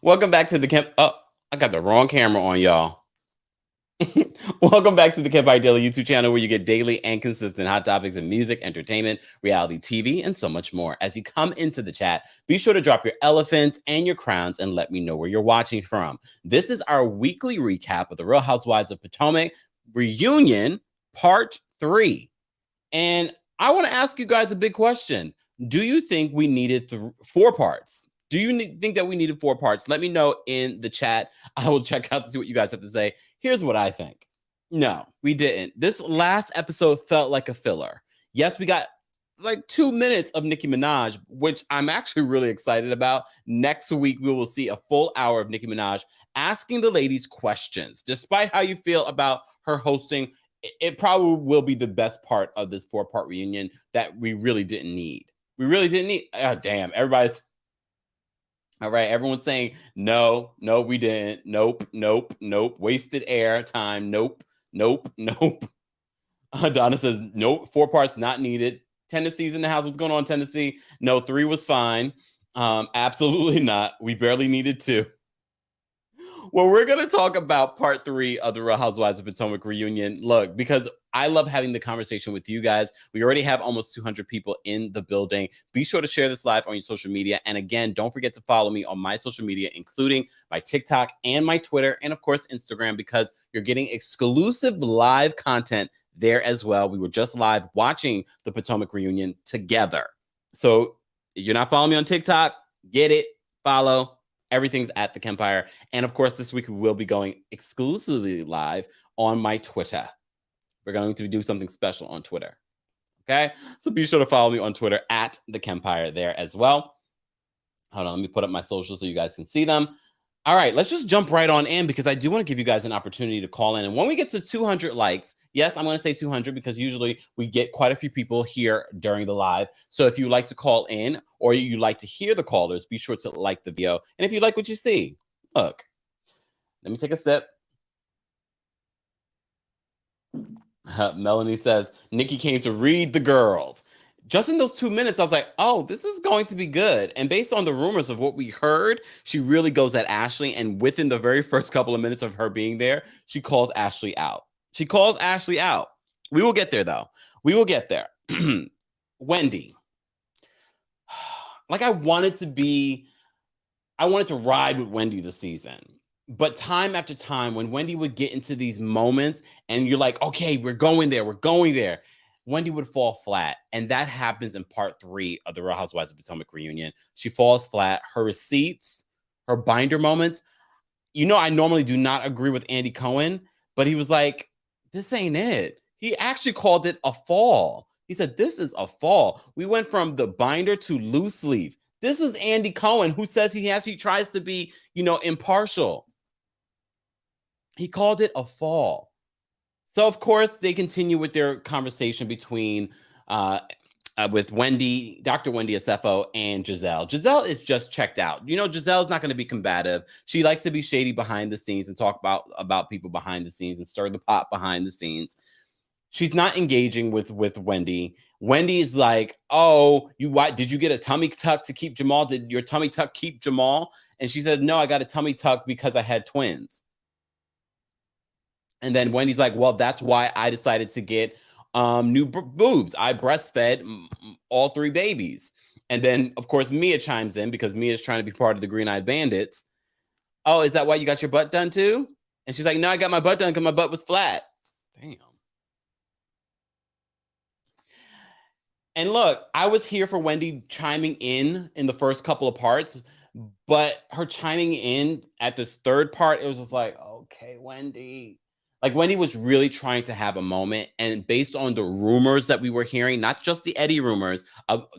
Welcome back to the Camp. Oh, I got the wrong camera on, y'all. Welcome back to the Kempire Daily YouTube channel, where you get daily and consistent hot topics in music, entertainment, reality TV, and so much more. As you come into the chat, be sure to drop your elephants and your crowns and let me know where you're watching from. This is our weekly recap of the Real Housewives of Potomac reunion, part 3. And I want to ask you guys a big question. Do you think we needed 4 parts? Do you think that we needed 4 parts? Let me know in the chat. I will check out to see what you guys have to say. Here's what I think. No, we didn't. This last episode felt like a filler. Yes, we got like 2 minutes of Nicki Minaj, which I'm actually really excited about. Next week, we will see a full hour of Nicki Minaj asking the ladies questions. Despite how you feel about her hosting, it probably will be the best part of this 4-part reunion that we really didn't need. We really didn't need. Oh, damn, everybody's. All right, everyone's saying no, no, we didn't. Nope, nope, nope. Wasted air time. Nope, nope, nope. Donna says nope. 4 parts not needed. Tennessee's in the house. What's going on, Tennessee? No, 3 was fine. Absolutely not. We barely needed 2. Well, we're going to talk about part 3 of the Real Housewives of Potomac reunion. Look, because I love having the conversation with you guys. We already have almost 200 people in the building. Be sure to share this live on your social media. And again, don't forget to follow me on my social media, including my TikTok and my Twitter, and of course, Instagram, because you're getting exclusive live content there as well. We were just live watching the Potomac reunion together. So if you're not following me on TikTok, get it, follow. Everything's at TheKempire. And of course, this week we will be going exclusively live on my Twitter. We're going to do something special on Twitter. Okay? So be sure to follow me on Twitter at TheKempire there as well. Hold on, let me put up my socials so you guys can see them. All right, let's just jump right on in, because I do want to give you guys an opportunity to call in. And when we get to 200 likes, yes, I'm going to say 200 because usually we get quite a few people here during the live. So if you like to call in or you like to hear the callers, be sure to like the video. And if you like what you see, look, let me take a sip. Melanie says, Nicki came to read the girls. Just in those 2 minutes, I was like, oh, this is going to be good. And based on the rumors of what we heard, she really goes at Ashley. And within the very first couple of minutes of her being there, she calls Ashley out. She calls Ashley out. We will get there, though. We will get there. Wendy. Like, I wanted to ride with Wendy this season. But time after time, when Wendy would get into these moments and you're like, okay, we're going there, Wendy would fall flat. And that happens in part 3 of the Real Housewives of Potomac reunion. She falls flat. Her receipts, her binder moments. I normally do not agree with Andy Cohen, but he was like, this ain't it. He actually called it a fall. He said, this is a fall. We went from the binder to loose leaf. This is Andy Cohen, who says he actually tries to be, impartial. He called it a fall. So, of course, they continue with their conversation between with Wendy, Dr. Wendy Osefo, and Giselle. Giselle is just checked out. Giselle's not going to be combative. She likes to be shady behind the scenes and talk about people behind the scenes and stir the pot behind the scenes. She's not engaging with Wendy. Wendy is like, oh, did you get a tummy tuck to keep Jamal? Did your tummy tuck keep Jamal? And she said, no, I got a tummy tuck because I had twins. And then Wendy's like, well, that's why I decided to get new boobs. I breastfed all 3 babies. And then, of course, Mia chimes in because Mia's trying to be part of the Green-Eyed Bandits. Oh, is that why you got your butt done too? And she's like, no, I got my butt done because my butt was flat. Damn. And look, I was here for Wendy chiming in the first couple of parts, but her chiming in at this 3rd part, it was just like, okay, Wendy. Like, Wendy was really trying to have a moment, and based on the rumors that we were hearing, not just the Eddie rumors,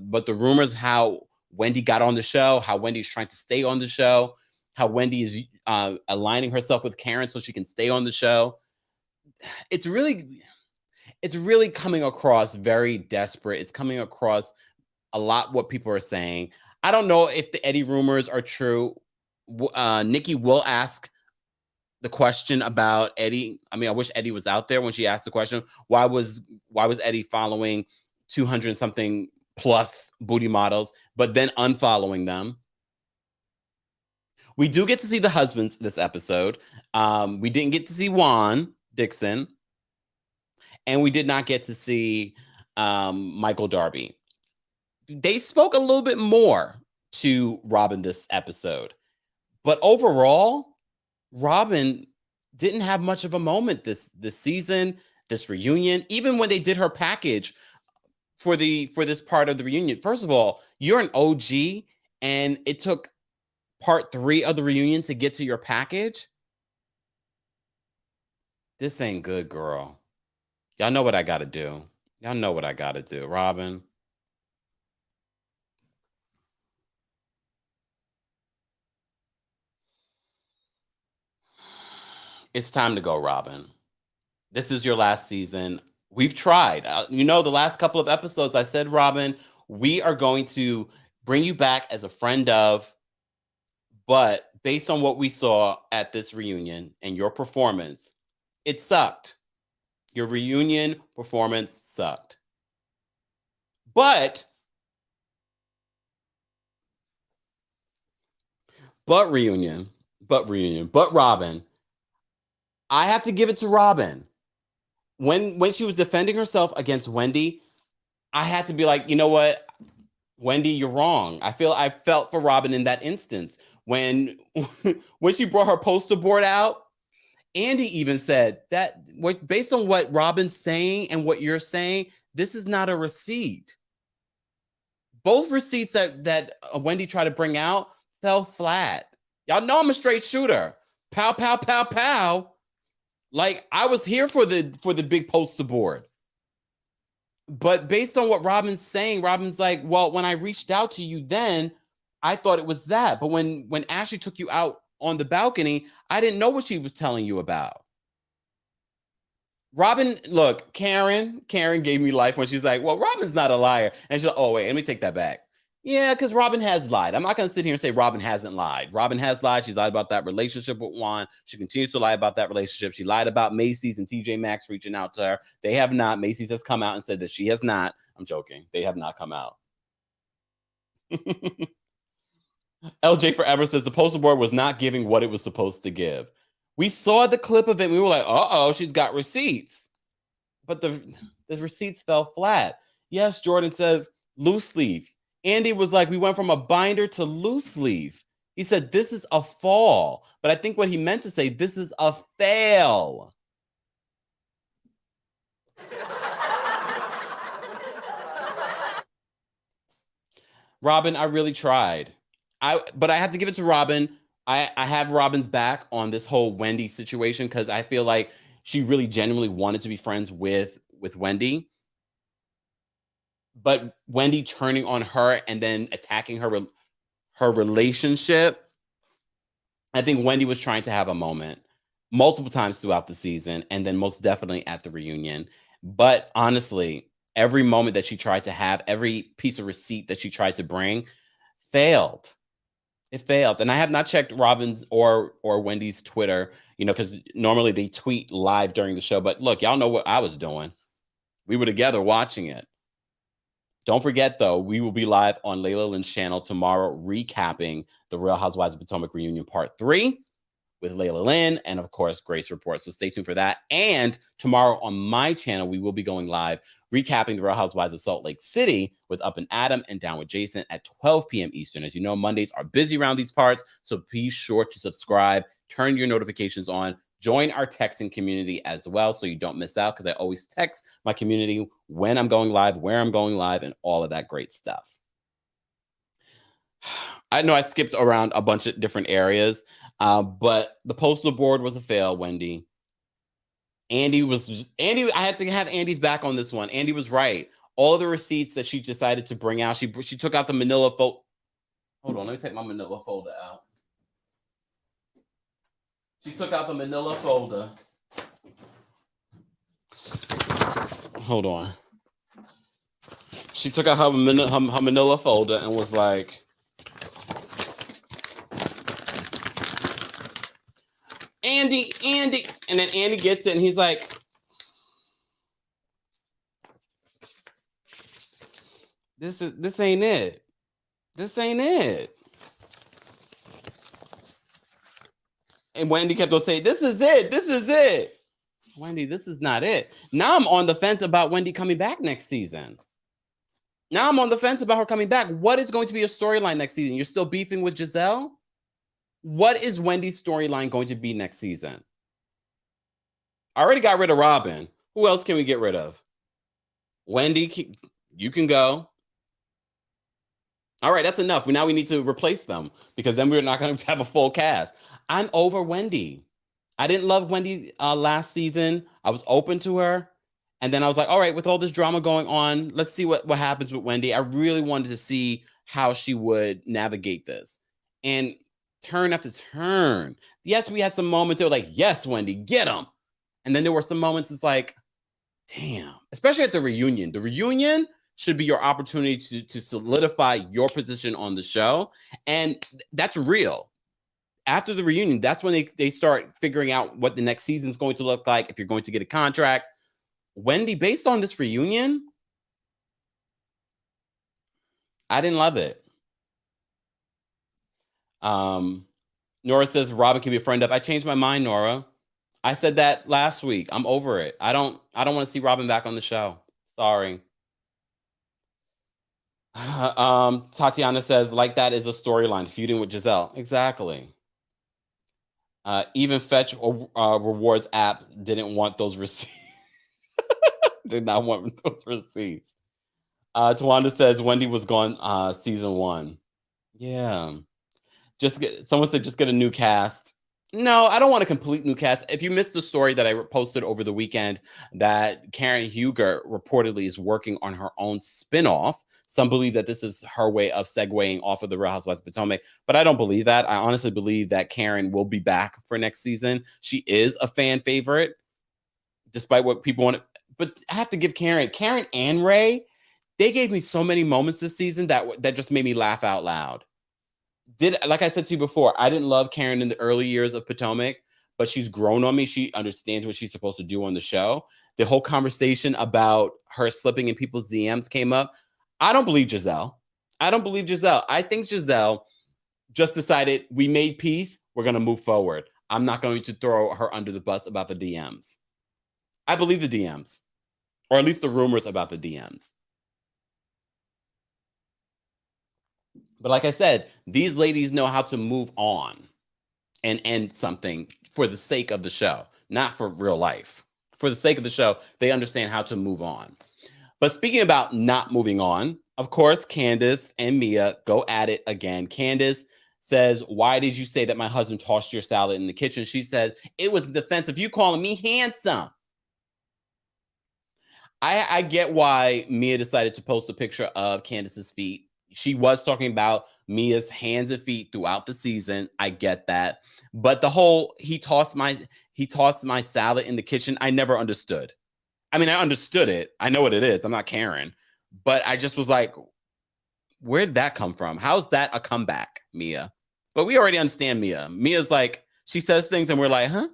but the rumors how Wendy got on the show, how Wendy's trying to stay on the show, how Wendy is aligning herself with Karen so she can stay on the show. It's really coming across very desperate. It's coming across a lot what people are saying. I don't know if the Eddie rumors are true. Nicki will ask the question about Eddie. I mean, I wish Eddie was out there when she asked the question, why was Eddie following 200 something plus booty models, but then unfollowing them? We do get to see the husbands this episode. We didn't get to see Juan Dixon, and we did not get to see Michael Darby. They spoke a little bit more to Robyn this episode, but overall, Robyn didn't have much of a moment this season, this reunion. Even when they did her package for this part of the reunion. First of all, you're an OG, and it took part 3 of the reunion to get to your package. This ain't good, girl. Y'all know what I gotta do. Y'all know what I gotta do, Robyn. It's time to go, Robyn. This is your last season. We've tried. The last couple of episodes, I said, Robyn, we are going to bring you back as a friend of, but based on what we saw at this reunion and your performance, it sucked. Your reunion performance sucked. But Robyn, I have to give it to Robyn. When she was defending herself against Wendy, I had to be like, you know what, Wendy, you're wrong. I felt for Robyn in that instance. When she brought her poster board out, Andy even said that based on what Robyn's saying and what you're saying, this is not a receipt. Both receipts that Wendy tried to bring out fell flat. Y'all know I'm a straight shooter. Pow, pow, pow, pow. Like, I was here for the big poster board. But based on what Robyn's saying, Robyn's like, well, when I reached out to you then, I thought it was that. But when Ashley took you out on the balcony, I didn't know what she was telling you about. Robyn, look, Karen gave me life when she's like, well, Robyn's not a liar. And she's like, oh, wait, let me take that back. Yeah, because Robyn has lied. I'm not going to sit here and say Robyn hasn't lied. Robyn has lied. She's lied about that relationship with Juan. She continues to lie about that relationship. She lied about Macy's and TJ Maxx reaching out to her. They have not. Macy's has come out and said that she has not. I'm joking. They have not come out. LJ Forever says the poster board was not giving what it was supposed to give. We saw the clip of it and we were like, uh-oh, she's got receipts. But the receipts fell flat. Yes, Jordan says loose sleeve. Andy was like, we went from a binder to loose sleeve. He said, this is a fall. But I think what he meant to say, this is a fail. Robyn, I really tried. But I have to give it to Robyn. I have Robyn's back on this whole Wendy situation because I feel like she really genuinely wanted to be friends with Wendy. But Wendy turning on her and then attacking her relationship, I think Wendy was trying to have a moment multiple times throughout the season, and then most definitely at the reunion. But honestly, every moment that she tried to have, every piece of receipt that she tried to bring, failed. It failed. And I have not checked Robyn's or Wendy's Twitter, because normally they tweet live during the show. But look, y'all know what I was doing. We were together watching it. Don't forget, though, we will be live on Layla Lynn's channel tomorrow, recapping the Real Housewives of Potomac reunion part 3 with Layla Lynn and, of course, Grace Report. So stay tuned for that. And tomorrow on my channel, we will be going live, recapping the Real Housewives of Salt Lake City with Up and Adam and Down with Jason at 12 p.m. Eastern. As you know, Mondays are busy around these parts, so be sure to subscribe, turn your notifications on, join our texting community as well so you don't miss out, because I always text my community when I'm going live, where I'm going live, and all of that great stuff. I know I skipped around a bunch of different areas, but the poster board was a fail, Wendy. Andy, I had to have Andy's back on this one. Andy was right. All of the receipts that she decided to bring out, she took out the manila folder. Hold on, let me take my manila folder out. She took out the manila folder. Hold on. She took out her manila folder and was like, Andy. And then Andy gets it and he's like, this ain't it. This ain't it. And Wendy kept on saying, this is it. This is it. Wendy, this is not it. Now I'm on the fence about Wendy coming back next season. Now I'm on the fence about her coming back. What is going to be your storyline next season? You're still beefing with Giselle? What is Wendy's storyline going to be next season? I already got rid of Robyn. Who else can we get rid of? Wendy, you can go. All right, that's enough. Now we need to replace them because then we're not going to have a full cast. I'm over Wendy. I didn't love Wendy last season. I was open to her. And then I was like, all right, with all this drama going on, let's see what happens with Wendy. I really wanted to see how she would navigate this. And turn after turn. Yes, we had some moments that were like, yes, Wendy, get him. And then there were some moments it's like, damn, especially at the reunion. The reunion should be your opportunity to solidify your position on the show. And that's real. After the reunion, that's when they start figuring out what the next season is going to look like, if you're going to get a contract. Wendy, based on this reunion, I didn't love it. Nora says Robyn can be a friend of. I changed my mind, Nora. I said that last week. I'm over it. I don't want to see Robyn back on the show. Sorry. Tatiana says, like that is a storyline, feuding with Giselle. Exactly. Even Fetch Rewards app didn't want those receipts. Did not want those receipts. Tawanda says Wendy was gone season 1. Yeah. Someone said just get a new cast. No, I don't want a complete new cast. If you missed the story that I posted over the weekend that Karen Huger reportedly is working on her own spinoff. Some believe that this is her way of segueing off of the Real Housewives of Potomac, but I don't believe that. I honestly believe that Karen will be back for next season. She is a fan favorite, despite what people want. But I have to give Karen and Ray, they gave me so many moments this season that just made me laugh out loud. Like I said to you before, I didn't love Karen in the early years of Potomac, but she's grown on me. She understands what she's supposed to do on the show. The whole conversation about her slipping in people's DMs came up. I don't believe Giselle. I think Giselle just decided we made peace. We're going to move forward. I'm not going to throw her under the bus about the DMs. I believe the DMs, or at least the rumors about the DMs. But like I said, these ladies know how to move on and end something for the sake of the show, not for real life. For the sake of the show, they understand how to move on. But speaking about not moving on, of course, Candiace and Mia go at it again. Candiace says, why did you say that my husband tossed your salad in the kitchen? She says, it was in defense of you calling me handsome. I get why Mia decided to post a picture of Candiace's feet. She was talking about Mia's hands and feet throughout the season. I get that. But the whole he tossed my salad in the kitchen, I never understood. I mean, I understood it. I know what it is. I'm not Karen. But I just was like, where did that come from? How's that a comeback, Mia? But we already understand Mia. Mia's like, she says things and we're like, huh?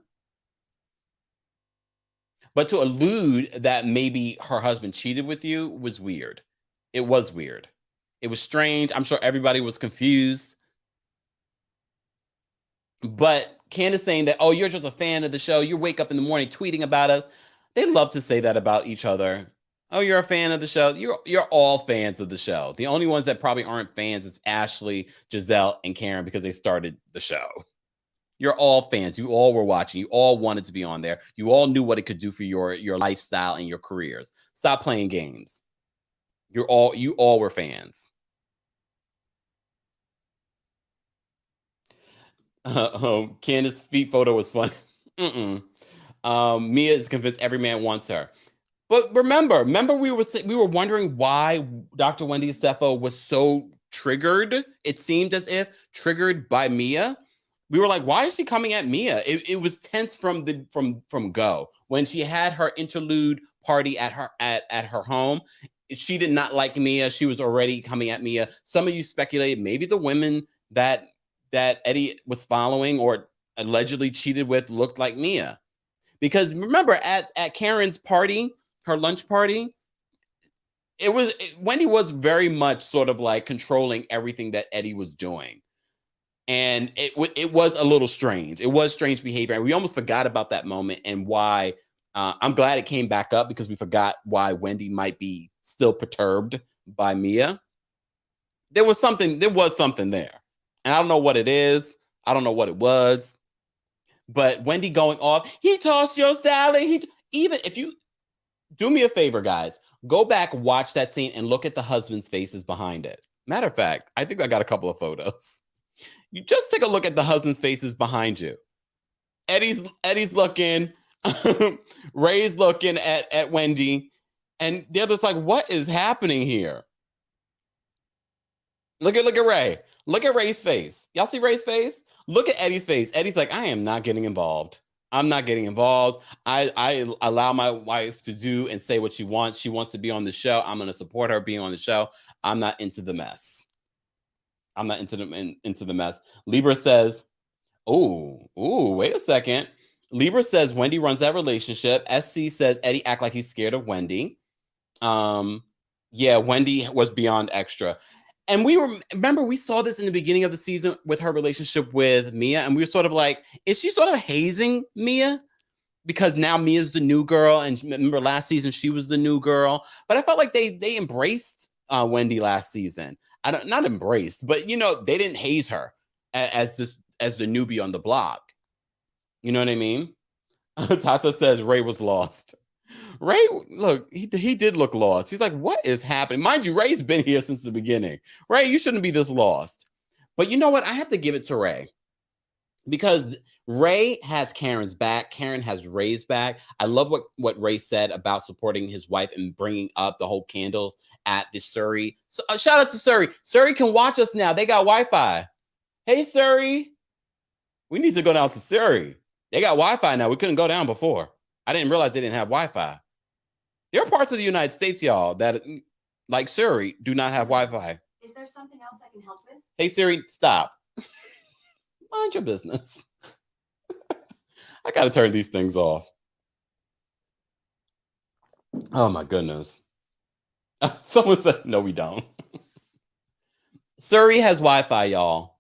But to allude that maybe her husband cheated with you was weird. It was weird. It was strange. I'm sure everybody was confused. But Candiace saying that, oh, you're just a fan of the show. You wake up in the morning tweeting about us. They love to say that about each other. Oh, you're a fan of the show. You're all fans of the show. The only ones that probably aren't fans is Ashley, Giselle, and Karen because they started the show. You're all fans. You all were watching. You all wanted to be on there. You all knew what it could do for your lifestyle and your careers. Stop playing games. You all were fans. Candiace's feet photo was fun. Mia is convinced every man wants her. But remember we were wondering why Dr. Wendy Osefo was so triggered. It seemed as if triggered by Mia. We were like, why is she coming at Mia? It was tense from go. When she had her interlude party at her home, she did not like Mia. She was already coming at Mia. Some of you speculated maybe the women that Eddie was following or allegedly cheated with looked like Mia. Because remember at Karen's party, her lunch party, Wendy was very much sort of like controlling everything that Eddie was doing. And it was a little strange. It was strange behavior. And we almost forgot about that moment and why. I'm glad it came back up because we forgot why Wendy might be still perturbed by Mia. There was something there. And I don't know what it is. I don't know what it was. But Wendy going off, he tossed your salad. Even if you do me a favor, guys, go back, watch that scene, and look at the husband's faces behind it. Matter of fact, I think I got a couple of photos. You just take a look at the husband's faces behind you. Eddie's looking, Ray's looking at Wendy, and they're just like, what is happening here? Look at Ray. Look at Ray's face. Y'all see Ray's face? Look at Eddie's face. Eddie's like, I am not getting involved. I'm not getting involved. I allow my wife to do and say what she wants. She wants to be on the show. I'm going to support her being on the show. I'm not into the mess. I'm not into the mess. Libra says, wait a second. Libra says Wendy runs that relationship. SC says Eddie act like he's scared of Wendy. Yeah, Wendy was beyond extra. And remember we saw this in the beginning of the season with her relationship with Mia, and we were sort of like, is she sort of hazing Mia? Because now Mia's the new girl, and remember last season she was the new girl. But I felt like they embraced Wendy last season. Not embraced, but they didn't haze her as the newbie on the block. You know what I mean? Tata says Ray was lost. Ray, look, he did look lost. He's like, what is happening? Mind you, Ray's been here since the beginning. Ray, you shouldn't be this lost. But you know what? I have to give it to Ray. Because Ray has Karen's back. Karen has Ray's back. I love what Ray said about supporting his wife and bringing up the whole candles at the Surrey. So, shout out to Surrey. Surrey can watch us now. They got Wi-Fi. Hey, Surrey. We need to go down to Surrey. They got Wi-Fi now. We couldn't go down before. I didn't realize they didn't have Wi-Fi. There are parts of the United States, y'all, that, like Surrey, do not have Wi-Fi. Is there something else I can help with? Hey, Siri, stop. Mind your business. I got to turn these things off. Oh, my goodness. Someone said, no, we don't. Surrey has Wi-Fi, y'all.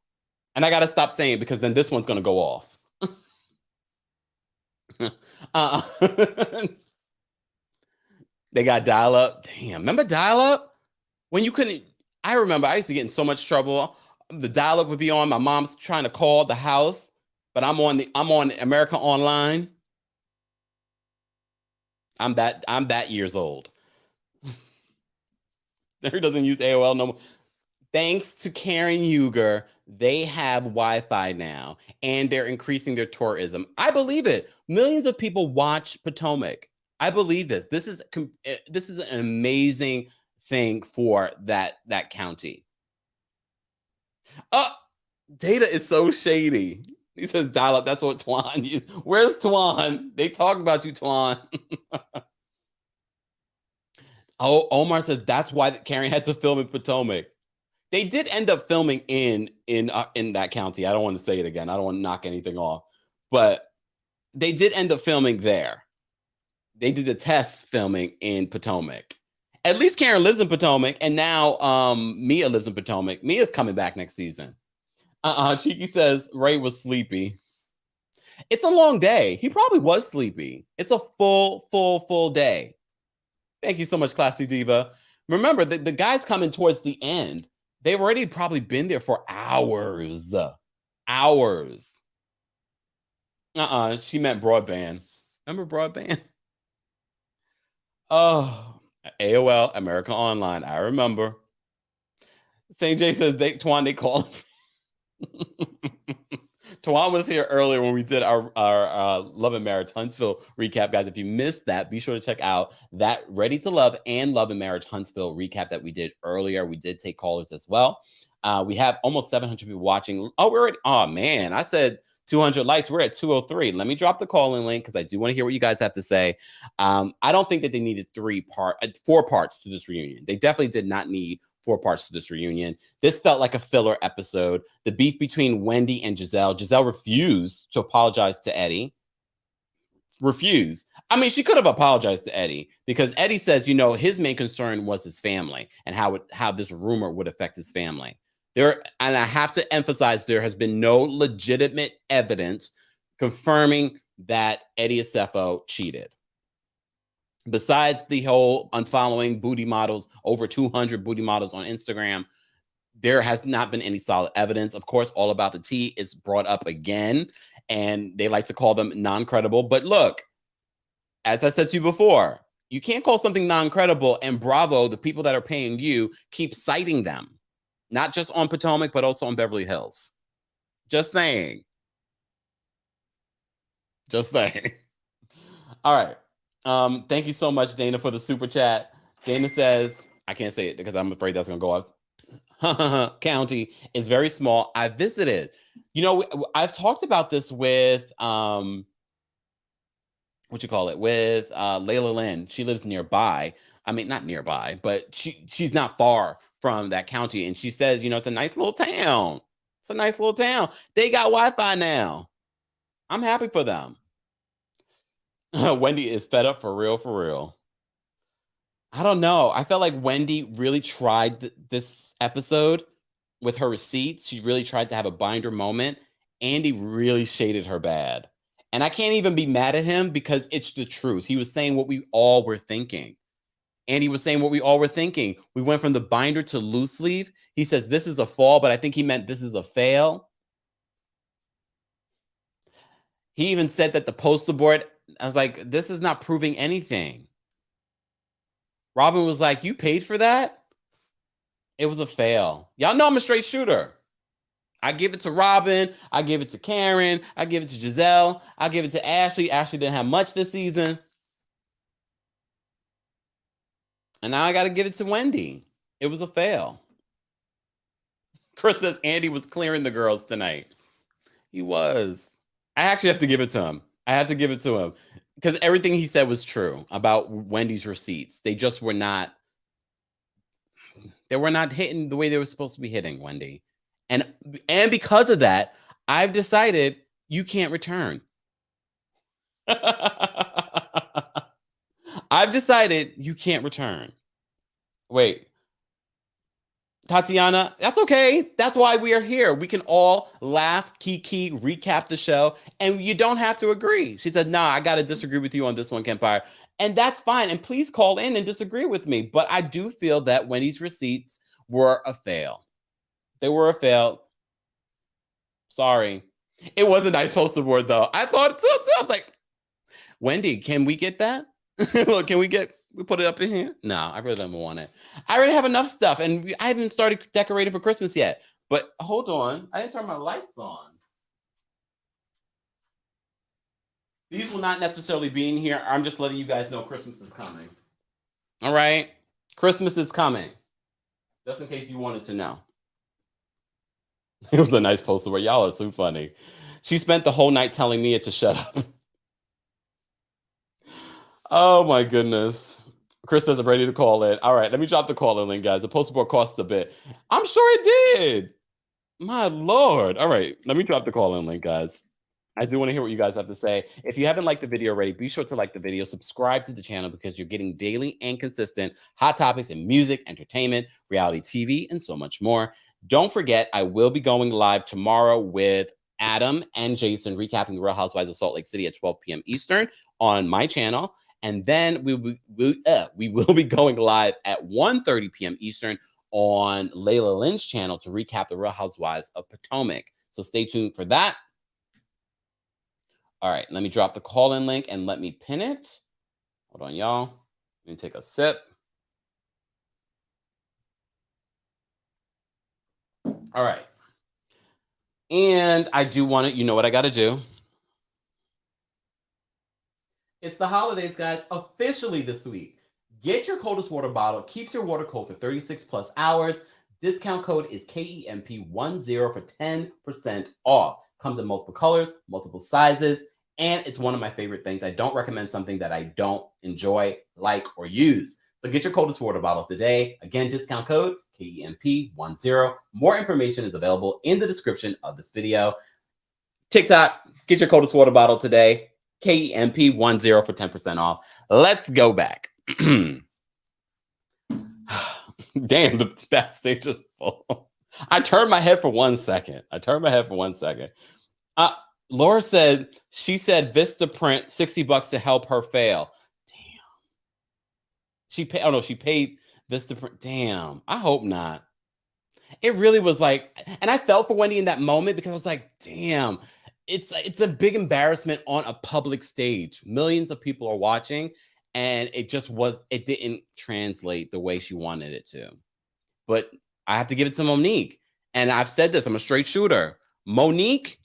And I got to stop saying it because then this one's going to go off. They got dial-up. Damn, remember dial-up? When you couldn't, I remember I used to get in so much trouble. The dial-up would be on. My mom's trying to call the house, but I'm on America Online. I'm that years old. There doesn't use AOL no more. Thanks to Karen Huger, they have Wi-Fi now, and they're increasing their tourism. I believe it. Millions of people watch Potomac. I believe this. This is an amazing thing for that county. Data is so shady. He says dial up. That's what Twan used. Where's Twan? They talk about you, Twan. Oh, Omar says that's why Karen had to film in Potomac. They did end up filming in that county. I don't want to say it again. I don't want to knock anything off, but they did end up filming there. They did the test filming in Potomac. At least Karen lives in Potomac, and now Mia lives in Potomac. Mia's coming back next season. Cheeky says Ray was sleepy. It's a long day. He probably was sleepy. It's a full day. Thank you so much, Classy Diva. Remember, the guys coming towards the end. They've already probably been there for hours. Hours. She meant broadband. Remember broadband? Oh, AOL, America Online. I remember. St. J says, Twan, they call. Twan was here earlier when we did our Love and Marriage Huntsville recap. Guys, if you missed that, be sure to check out that Ready to Love and Love and Marriage Huntsville recap that we did earlier. We did take callers as well. We have almost 700 people watching. Oh, man, I said 200 likes. We're at 203. Let me drop the call-in link because I do want to hear what you guys have to say. I don't think that they needed 4 parts to this reunion. They definitely did not need 4 parts to this reunion. This felt like a filler episode. The beef between Wendy and Giselle. Giselle refused to apologize to Eddie. Refused. I mean, she could have apologized to Eddie because Eddie says, his main concern was his family and how this rumor would affect his family. There, and I have to emphasize, there has been no legitimate evidence confirming that Eddie Osefo cheated. Besides the whole unfollowing booty models, over 200 booty models on Instagram, there has not been any solid evidence. Of course, All About the Tea is brought up again, and they like to call them non-credible. But look, as I said to you before, you can't call something non-credible, and Bravo, the people that are paying you, keep citing them. Not just on Potomac, but also on Beverly Hills. Just saying. Just saying. All right. Thank you so much, Dana, for the super chat. Dana says, I can't say it because I'm afraid that's going to go off. County is very small. I visited. You know, I've talked about this with, With Layla Lynn. She lives nearby. I mean, not nearby, but she's not far from that county. And she says, you know, it's a nice little town. It's a nice little town. They got Wi-Fi now. I'm happy for them. Wendy is fed up for real, for real. I don't know. I felt like Wendy really tried this episode with her receipts. She really tried to have a binder moment. Andy really shaded her bad. And I can't even be mad at him because it's the truth. He was saying what we all were thinking. Andy was saying what we all were thinking. We went from the binder to loose leaf. He says this is a fall, but I think he meant this is a fail. He even said that the poster board, I was like, this is not proving anything. Robyn was like, you paid for that? It was a fail. Y'all know I'm a straight shooter. I give it to Robyn. I give it to Karen. I give it to Giselle. I give it to Ashley. Ashley didn't have much this season. And now I got to give it to Wendy. It was a fail. Chris says Andy was clearing the girls tonight. He was. I actually have to give it to him. I have to give it to him because everything he said was true about Wendy's receipts. They just were not. They were not hitting the way they were supposed to be hitting, Wendy. And because of that, I've decided you can't return. I've decided you can't return. Wait. Tatiana, that's okay. That's why we are here. We can all laugh, kiki, recap the show, and you don't have to agree. She said, nah, I got to disagree with you on this one, Kempire. And that's fine. And please call in and disagree with me. But I do feel that Wendy's receipts were a fail. They were a fail. Sorry. It was a nice poster board, though. I thought so, too. I was like, Wendy, can we get that? Look, we put it up in here? No, I really don't want it. I already have enough stuff, and I haven't started decorating for Christmas yet. But hold on. I didn't turn my lights on. These will not necessarily be in here. I'm just letting you guys know Christmas is coming. All right? Christmas is coming. Just in case you wanted to know. It was a nice poster where y'all are so funny. She spent the whole night telling Mia to shut up. Oh my goodness. Chris says I'm ready to call in. All right, let me drop the call in link, guys. The poster board cost a bit. I'm sure it did. My Lord. All right, let me drop the call in link, guys. I do want to hear what you guys have to say. If you haven't liked the video already, be sure to like the video, subscribe to the channel because you're getting daily and consistent hot topics in music, entertainment, reality TV, and so much more. Don't forget, I will be going live tomorrow with Adam and Jason recapping the Real Housewives of Salt Lake City at 12 p.m. Eastern on my channel. And then we will be going live at 1:30 p.m. Eastern on Layla Lynn's channel to recap the Real Housewives of Potomac. So stay tuned for that. All right, let me drop the call-in link and let me pin it. Hold on, y'all. Let me take a sip. All right. And I do want to, you know what I got to do? It's the holidays, guys, officially this week. Get your coldest water bottle. Keeps your water cold for 36 plus hours. Discount code is KEMP10 for 10% off. Comes in multiple colors, multiple sizes, and it's one of my favorite things. I don't recommend something that I don't enjoy, like, or use. So get your coldest water bottle today. Again, discount code KEMP10. More information is available in the description of this video. TikTok, get your coldest water bottle today. KEMP10 for 10% off. Let's go back. Damn, the backstage is full. I turned my head for 1 second. Uh, Laura said, she said Vista Print $60 to help her fail. Damn. She paid Vista Print. Damn. I hope not. It really was like, and I felt for Wendy in that moment because I was like, damn, it's a big embarrassment on a public stage. Millions of people are watching, and it didn't translate the way she wanted it to. But I have to give it to Monique. And I've said this, I'm a straight shooter. Monique,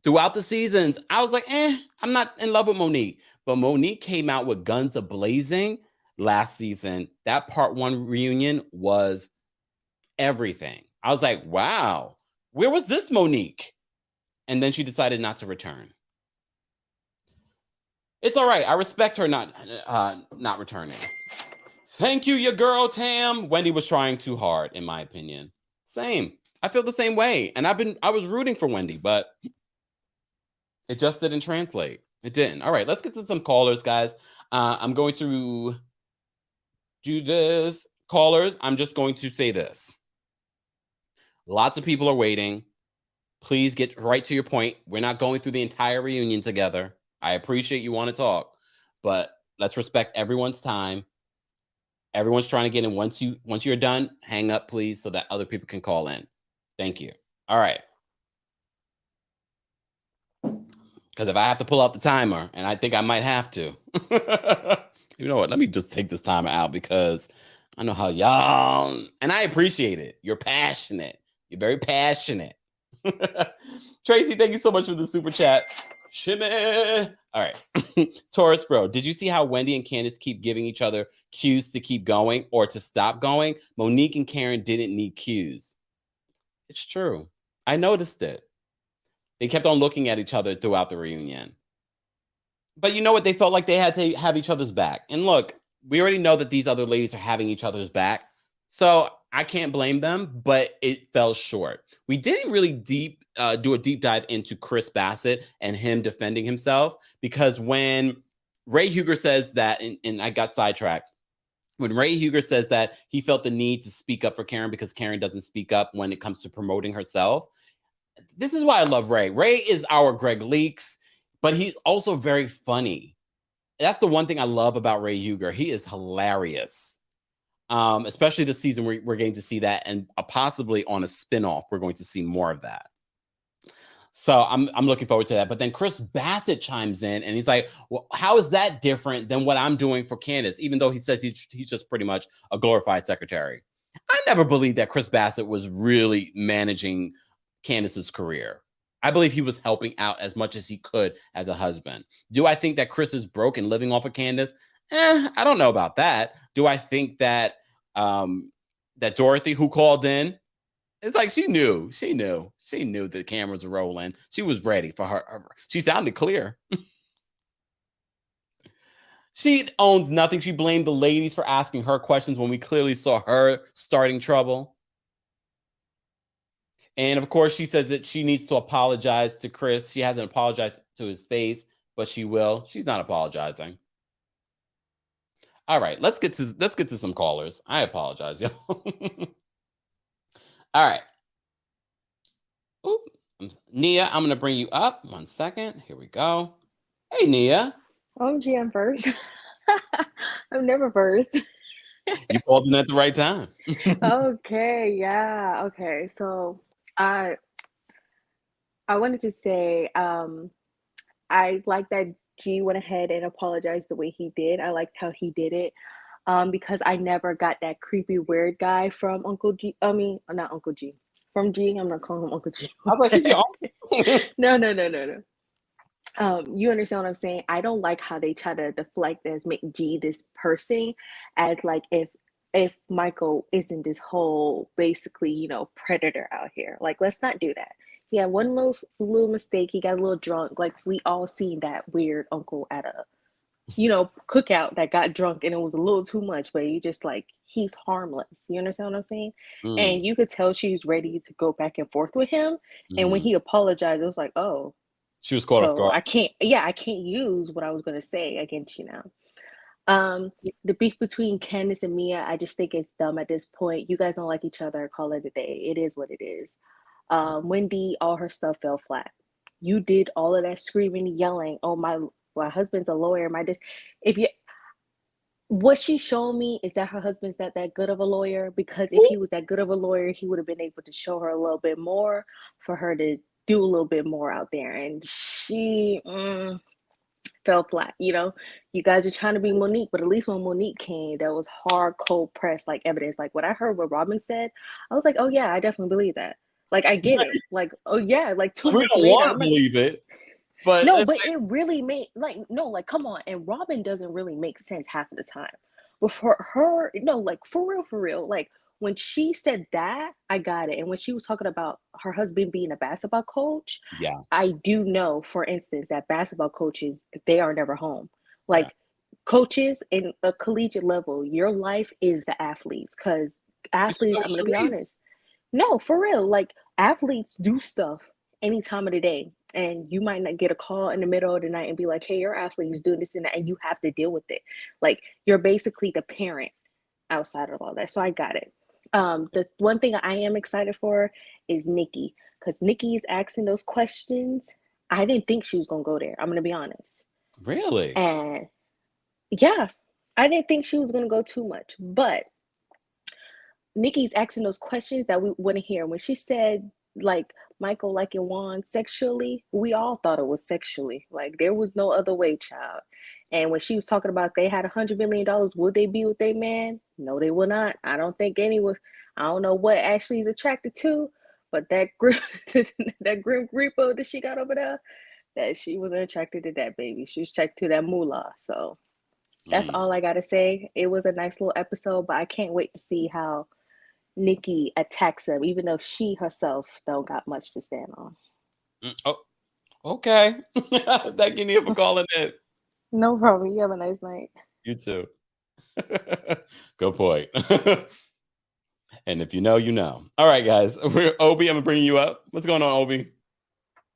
throughout the seasons, I was like, I'm not in love with Monique. But Monique came out with guns a-blazing last season. That part 1 reunion was everything. I was like, wow, where was this Monique? And then she decided not to return. It's all right. I respect her not returning. Thank you, your girl, Tam. Wendy was trying too hard, in my opinion. Same. I feel the same way. And I was rooting for Wendy, but it just didn't translate. It didn't. All right, let's get to some callers, guys. I'm going to do this. Callers, I'm just going to say this. Lots of people are waiting. Please get right to your point. We're not going through the entire reunion together. I appreciate you want to talk, but let's respect everyone's time. Everyone's trying to get in. Once you're done, hang up, please, so that other people can call in. Thank you. All right. Because if I have to pull out the timer, and I think I might have to, you know what? Let me just take this timer out because I know how y'all, and I appreciate it. You're passionate. You're very passionate. Tracy, thank you so much for the super chat. Shimmy. All right. Taurus Bro, did you see how Wendy and Candiace keep giving each other cues to keep going or to stop going? Monique and Karen didn't need cues. It's true. I noticed it. They kept on looking at each other throughout the reunion. But you know what? They felt like they had to have each other's back. And look, we already know that these other ladies are having each other's back. So I can't blame them, but it fell short. We didn't really do a deep dive into Chris Bassett and him defending himself, because when Ray Huger says that, and I got sidetracked, when Ray Huger says that he felt the need to speak up for Karen because Karen doesn't speak up when it comes to promoting herself. This is why I love Ray. Ray is our Greg Leaks, but he's also very funny. That's the one thing I love about Ray Huger. He is hilarious. Especially this season, we're getting to see that, and possibly on a spinoff, we're going to see more of that. So I'm looking forward to that. But then Chris Bassett chimes in, and he's like, "Well, how is that different than what I'm doing for Candiace?" Even though he says he's just pretty much a glorified secretary. I never believed that Chris Bassett was really managing Candiace's career. I believe he was helping out as much as he could as a husband. Do I think that Chris is broke and living off of Candiace? I don't know about that. Do I think that that Dorothy, who called in, it's like she knew the cameras were rolling. She was ready for her. She sounded clear. She owns nothing. She blamed the ladies for asking her questions when we clearly saw her starting trouble. And of course, she says that she needs to apologize to Chris. She hasn't apologized to his face, but she will. She's not apologizing. All right, let's get to some callers. I apologize, y'all. All right. Oop. Nia, I'm gonna bring you up. 1 second. Here we go. Hey, Nia. OMG, I'm first. I'm never first. You called in at the right time. Okay, yeah. Okay. So I wanted to say I like that G went ahead and apologized the way he did. I liked how he did it. Because I never got that creepy weird guy from Uncle G. I mean, not Uncle G. From G. I'm not calling him Uncle G. I was like, he's your uncle. No. You understand what I'm saying? I don't like how they try to deflect as make G this person, as like if Michael isn't this whole basically predator out here. Like, let's not do that. He had one little mistake. He got a little drunk. Like, we all seen that weird uncle at a cookout that got drunk and it was a little too much, but you just like, he's harmless. You understand what I'm saying? And you could tell she's ready to go back and forth with him. And when he apologized, it was like, oh, she was caught off guard. I can't use what I was going to say against you now. The beef between Candiace and Mia, I just think it's dumb at this point. You guys don't like each other, call it a day. It is what it is. Wendy, all her stuff fell flat. You did all of that screaming, yelling. Oh, my husband's a lawyer. My this, if you, what she showed me is that her husband's not that good of a lawyer, because if he was that good of a lawyer, he would have been able to show her a little bit more for her to do a little bit more out there. And she fell flat. You guys are trying to be Monique, but at least when Monique came, that was hard, cold press, like evidence. Like what I heard what Robyn said, I was like, oh yeah, I definitely believe that. Like I get it. Like, oh yeah, like 2 We months don't later, want to I'm like, believe it, but no, it's but it really made, like, no, like come on. And Robyn doesn't really make sense half of the time. But for her, no, like for real, like when she said that, I got it. And when she was talking about her husband being a basketball coach, yeah, I do know, for instance, that basketball coaches, they are never home. yeah. Like coaches in a collegiate level, your life is the athletes, because You should athletes, go I'm with gonna be honest. Sharice. No, for real. Like athletes do stuff any time of the day. And you might not get a call in the middle of the night and be like, hey, your athlete is doing this and that, and you have to deal with it. Like you're basically the parent outside of all that. So I got it. The one thing I am excited for is Nicki, because Nicki is asking those questions. I didn't think she was gonna go there. I'm gonna be honest. Really? And yeah, I didn't think she was gonna go too much, but Nikki's asking those questions that we wouldn't hear. When she said, like, Michael liking Juan sexually, we all thought it was sexually. Like, there was no other way, child. And when she was talking about they had $100 million, would they be with their man? No, they would not. I don't think anyone, I don't know what Ashley's attracted to, but that grip, that grim repo that she got over there, that she wasn't attracted to that baby. She was attracted to that moolah. So that's Mm. all I got to say. It was a nice little episode, but I can't wait to see how Nicki attacks him, even though she herself don't got much to stand on. Oh, okay. Thank you, Nia, for calling in. No problem. You have a nice night. You too. Good point. And if you know, you know. All right, guys. Obi, I'm bringing you up. What's going on, Obi?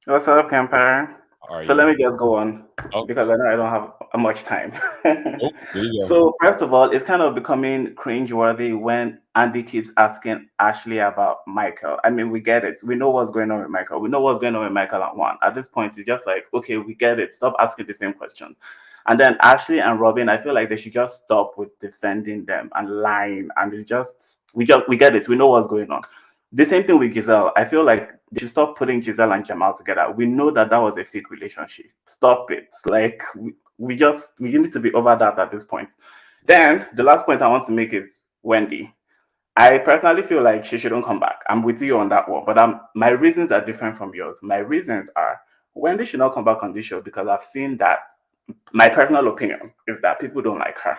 What's up, Kempire? How are So you? let me just go on Oh, because I know I don't have much time. oh, there you go. So first of all, it's kind of becoming cringeworthy when Andy keeps asking Ashley about Michael. I mean, we get it. We know what's going on with Michael. We know what's going on with Michael and Juan. At this point, it's just like, okay, we get it. Stop asking the same questions. And then Ashley and Robyn, I feel like they should just stop with defending them and lying. And it's just we get it. We know what's going on. The same thing with Giselle. I feel like they should stop putting Giselle and Jamal together. We know that that was a fake relationship. Stop it. Like we need to be over that at this point. Then the last point I want to make is Wendy. I personally feel like she shouldn't come back. I'm with you on that one, but my reasons are different from yours. My reasons are Wendy should not come back on this show because I've seen that. My personal opinion is that people don't like her.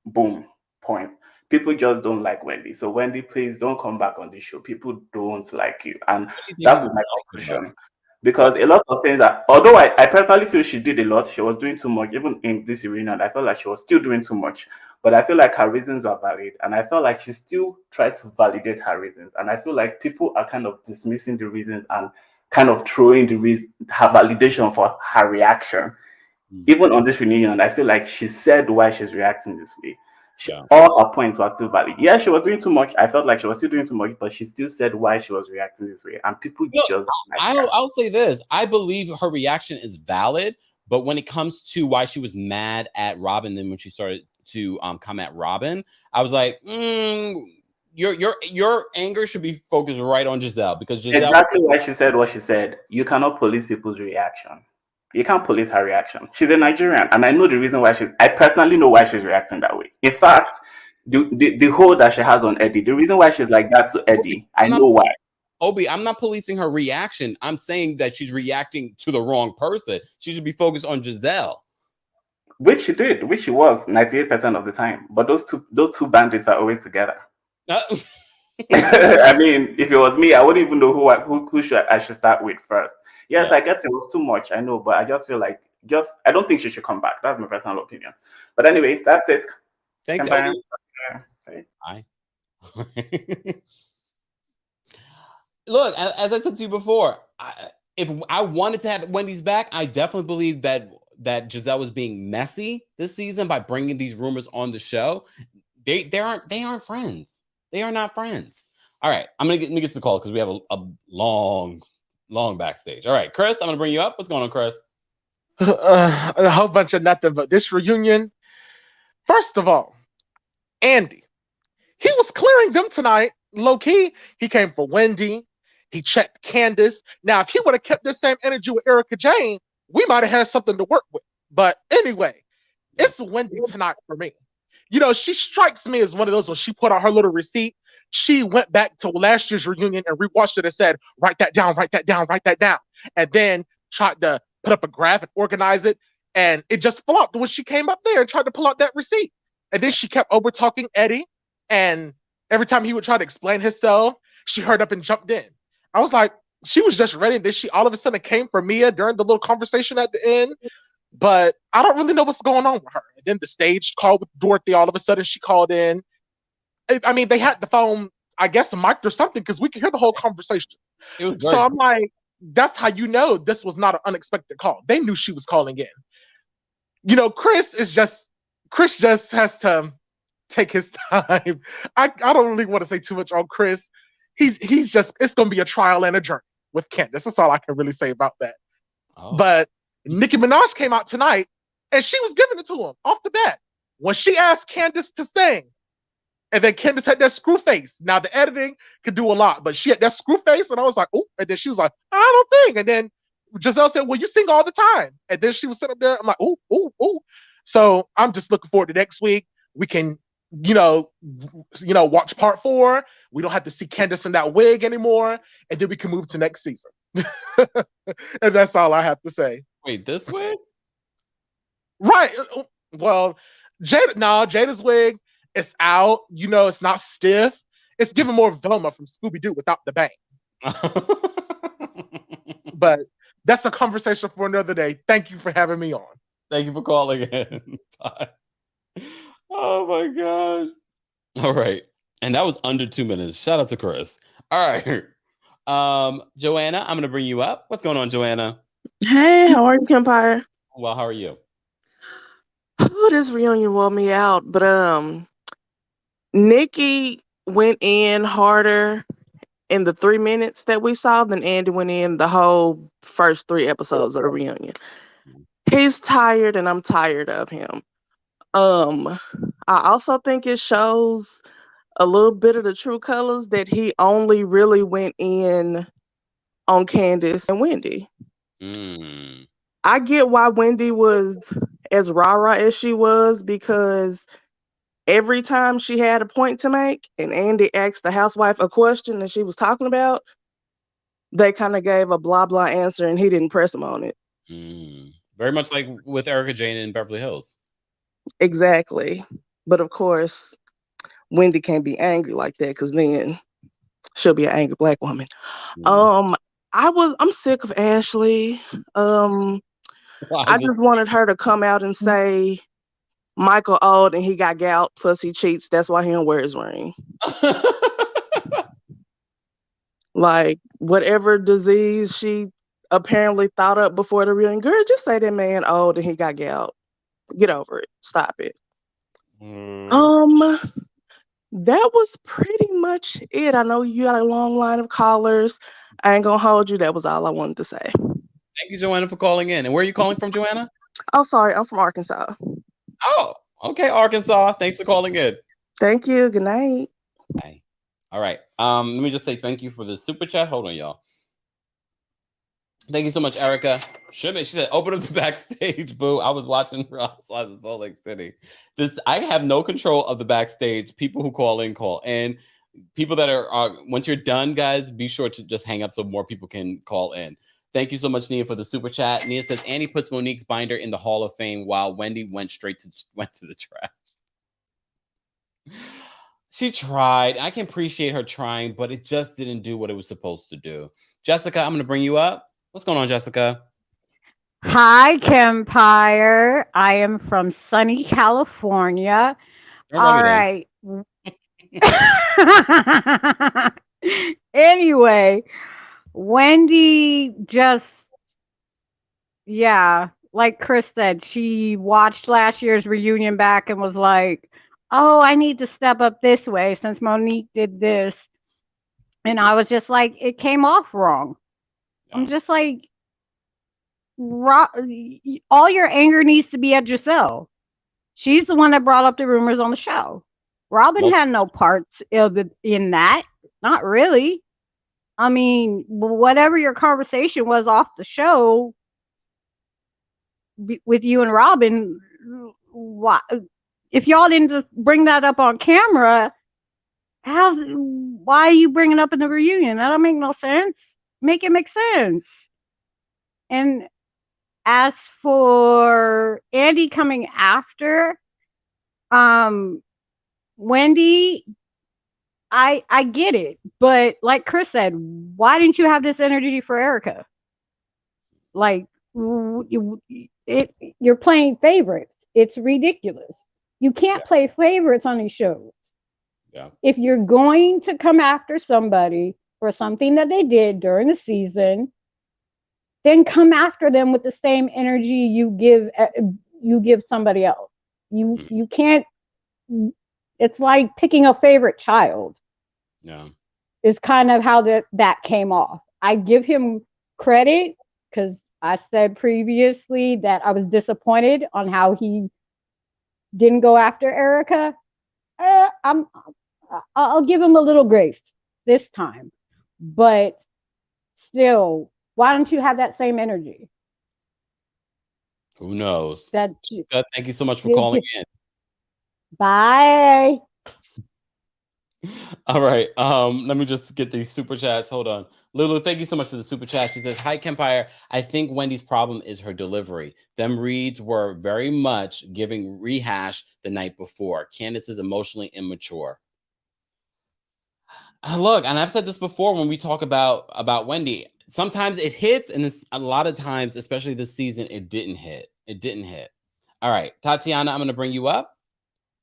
Boom. Point. People just don't like Wendy. So Wendy, please don't come back on this show. People don't like you. And What do you that think is my is about? conclusion. Because a lot of things that although I personally feel she did a lot, she was doing too much, even in this reunion, I felt like she was still doing too much. But I feel like her reasons were valid. And I felt like she still tried to validate her reasons. And I feel like people are kind of dismissing the reasons and kind of throwing her validation for her reaction. Even on this reunion, I feel like she said why she's reacting this way. Yeah. All her points were still valid. Yeah, she was doing too much. I felt like she was still doing too much, but she still said why she was reacting this way. And people Look, just like her. I'll say this. I believe her reaction is valid, but when it comes to why she was mad at Robyn, then when she started to come at Robyn, I was like, your anger should be focused right on Giselle, because Giselle Exactly why she said what she said. You cannot police people's reaction. You can't police her reaction. She's a Nigerian, and I know the reason why I personally know why she's reacting that way. In fact, the hold that she has on Eddie, the reason why she's like that to Eddie, I know why. Obi, I'm not policing her reaction. I'm saying that she's reacting to the wrong person. She should be focused on Giselle. Which she did, which she was 98% of the time. But those two bandits are always together. I mean, if it was me, I wouldn't even know who I should start with first. Yes, yeah. I guess it was too much, I know, but I just feel like I don't think she should come back. That's my personal opinion. But anyway, that's it. Thanks, Kempire. Bye. Look, as I said to you before, if I wanted to have Wendy's back, I definitely believe that that Giselle was being messy this season by bringing these rumors on the show. They aren't friends. They are not friends. All right, let me get to the call because we have a long backstage. All right, Chris, I'm gonna bring you up. What's going on, Chris? A whole bunch of nothing, but this reunion. First of all, Andy, he was clearing them tonight, low key. He came for Wendy. He checked Candiace. Now, if he would have kept the same energy with Erica Jane, we might have had something to work with. But anyway, it's Wendy tonight for me. You know, she strikes me as one of those when she put out her little receipt. She went back to last year's reunion and rewatched it and said, write that down, write that down, write that down. And then tried to put up a graph and organize it. And it just flopped when she came up there and tried to pull out that receipt. And then she kept over talking Eddie. And every time he would try to explain himself, she heard up and jumped in. I was like, she was just ready. And then she all of a sudden came for Mia during the little conversation at the end. But I don't really know what's going on with her. And then the stage call with Dorothy, all of a sudden she called in. I mean, they had the phone, I guess, mic'd or something because we could hear the whole conversation. So I'm like, that's how you know this was not an unexpected call. They knew she was calling in. You know, Chris just has to take his time. I don't really want to say too much on Chris. He's just, it's going to be a trial and a journey with Candiace. That's all I can really say about that. Oh. But Nicki Minaj came out tonight and she was giving it to him off the bat. When she asked Candiace to sing, and then Candiace had that screw face. Now the editing could do a lot, but she had that screw face, and I was like, oh. And then she was like, I don't think. And then Giselle said, well, you sing all the time. And then she was sitting up there. I'm like, oh. So I'm just looking forward to next week. We can, watch part 4. We don't have to see Candiace in that wig anymore, and then we can move to next season. And that's all I have to say. Wait, this wig? Right. Well, Jada's wig. It's out, it's not stiff. It's giving more Velma from Scooby-Doo without the bang. But that's a conversation for another day. Thank you for having me on. Thank you for calling in. Bye. Oh my gosh. All right. And that was under 2 minutes. Shout out to Chris. All right. Joanna, I'm going to bring you up. What's going on, Joanna? Hey, how are you, Kempire? Well, how are you? Oh, this reunion wore me out, but Nicki went in harder in the 3 minutes that we saw than Andy went in the whole first 3 episodes of the reunion. He's tired and I'm tired of him. I also think it shows a little bit of the true colors that he only really went in on Candiace and Wendy. I get why Wendy was as rah-rah as she was, because every time she had a point to make and Andy asked the housewife a question that she was talking about, they kind of gave a blah blah answer and he didn't press him on it. Very much like with Erica Jane in Beverly Hills. Exactly. But of course, Wendy can't be angry like that because then she'll be an angry black woman. I'm sick of Ashley. I just wanted her to come out and say Michael old and he got gout, plus he cheats. That's why he don't wear his ring. Like, whatever disease she apparently thought up before the reunion, girl, just say that man old and he got gout. Get over it. Stop it. That was pretty much it. I know you got a long line of callers. I ain't gonna hold you. That was all I wanted to say. Thank you, Joanna, for calling in. And where are you calling from, Joanna? Oh, sorry. I'm from Arkansas. Oh, okay, Arkansas. Thanks for calling in. Thank you. Good night. Bye. All right. Let me just say thank you for the super chat. Hold on, y'all. Thank you so much, Erica. She said, open up the backstage, boo. I was watching Real Housewives of Salt Lake City. I have no control of the backstage. People who call in, call in. People that are once you're done, guys, be sure to just hang up so more people can call in. Thank you so much, Nia, for the super chat. Nia says, Annie puts Monique's binder in the Hall of Fame while Wendy went to the trash. She tried. I can appreciate her trying, but it just didn't do what it was supposed to do. Jessica, I'm going to bring you up. What's going on, Jessica? Hi, Kempire. I am from sunny California. All right. Anyway, Wendy just, like Chris said, she watched last year's reunion back and was like, "Oh, I need to step up this way since Monique did this." And I was just like, it came off wrong. I'm Yeah. just like, all your anger needs to be at Giselle. She's the one that brought up the rumors on the show. Robyn Well, had no parts in that. Not really. I mean, whatever your conversation was off the show with you and Robyn, why, if y'all didn't just bring that up on camera, why are you bringing it up in the reunion? That don't make no sense. Make it make sense. And as for Andy coming after, Wendy, I get it, but like Chris said, why didn't you have this energy for Erica? Like, you're playing favorites. It's ridiculous. You can't play favorites on these shows. Yeah. If you're going to come after somebody for something that they did during the season, then come after them with the same energy you give somebody else. You can't. It's like picking a favorite child. Yeah. Is kind of how that came off. I give him credit because I said previously that I was disappointed on how he didn't go after Erica. I'll give him a little grace this time, but still, why don't you have that same energy? Who knows? That Thank you so much for calling in. Bye. All right. Let me just get these super chats. Hold on. Lulu, thank you so much for the super chat. She says, "Hi, Kempire. I think Wendy's problem is her delivery. Them reads were very much giving rehash the night before. Candiace is emotionally immature." Look, and I've said this before when we talk about Wendy. Sometimes it hits, and a lot of times, especially this season, it didn't hit. It didn't hit. All right, Tatiana, I'm going to bring you up.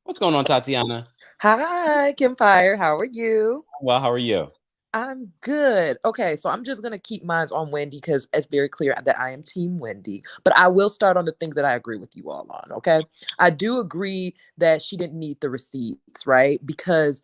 What's going on, Tatiana? Hi, Kempire. How are you? Well, how are you? I'm good. Okay, so I'm just going to keep mine on Wendy because it's very clear that I am Team Wendy. But I will start on the things that I agree with you all on, okay? I do agree that she didn't need the receipts, right? Because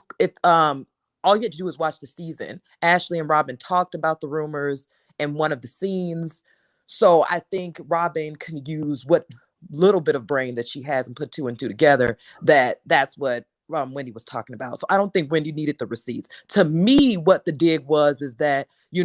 if all you had to do was watch the season. Ashley and Robyn talked about the rumors in one of the scenes. So I think Robyn can use what little bit of brain that she has and put two and two together. That's what Wendy was talking about. So I don't think Wendy needed the receipts. To me, what the dig was is that, you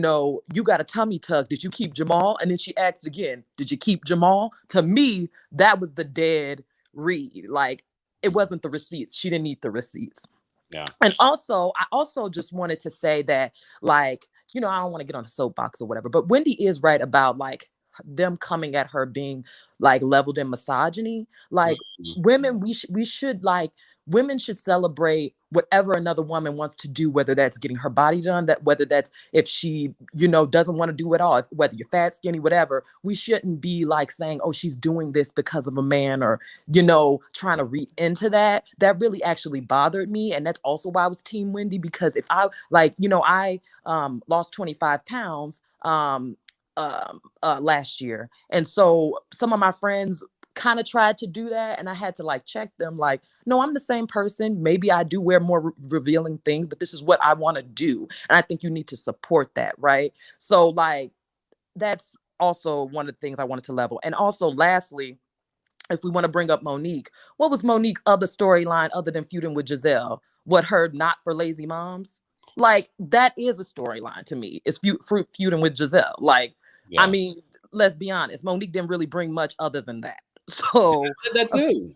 got a tummy tuck. Did you keep Jamal? And then she asked again, did you keep Jamal? To me, that was the dead read. Like, it wasn't the receipts. She didn't need the receipts. Yeah. And also, I also just wanted to say that, like, I don't want to get on a soapbox or whatever, but Wendy is right about, like, them coming at her being, like, leveled in misogyny. Like, women, we should, like, women should celebrate whatever another woman wants to do, whether that's getting her body done, whether that's if she, doesn't want to do it all, whether you're fat, skinny, whatever. We shouldn't be like saying, oh, she's doing this because of a man, or, trying to read into that. That really actually bothered me. And that's also why I was Team Wendy, because if I, like, I lost 25 pounds last year. And so some of my friends kind of tried to do that, and I had to, like, check them, like, no, I'm the same person. Maybe I do wear more revealing things, but this is what I want to do, and I think you need to support that, right? So, like, that's also one of the things I wanted to level. And also, lastly, if we want to bring up Monique, what was Monique's other storyline other than feuding with Giselle? What, her not for lazy moms? Like, that is a storyline to me. It's feuding with Giselle. Like, I mean, let's be honest, Monique didn't really bring much other than that. So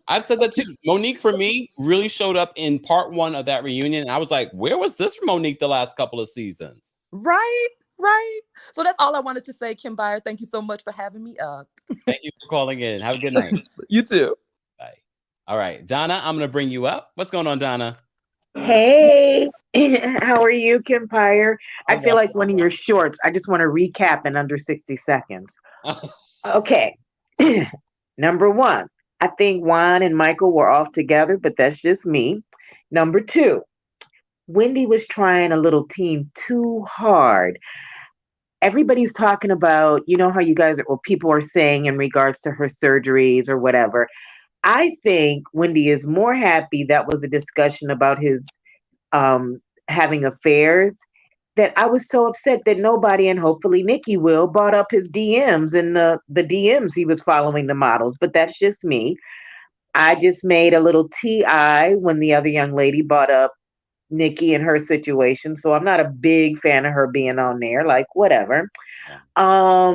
I've said that too. Monique, for me, really showed up in part one of that reunion. And I was like, where was this from Monique the last couple of seasons? Right. So that's all I wanted to say, Kempire. Thank you so much for having me up. Thank you for calling in. Have a good night. You too. Bye. All right, Donna, I'm going to bring you up. What's going on, Donna? Hey, how are you, Kempire? I feel like one of your shorts. I just want to recap in under 60 seconds. Okay. Number one, I think Juan and Michael were off together, but that's just me. Number two, Wendy was trying a little team too hard. everybody's talking about, you know, how you guys or people are saying in regards to her surgeries or whatever. I think Wendy is more happy that was a discussion about his um, having affairs, that I was so upset that nobody, and hopefully Nicki will, brought up his DMs and the DMs he was following the models. But that's just me. I just made a little TI when the other young lady brought up Nicki and her situation. So I'm not a big fan of her being on there. Like, whatever. Yeah.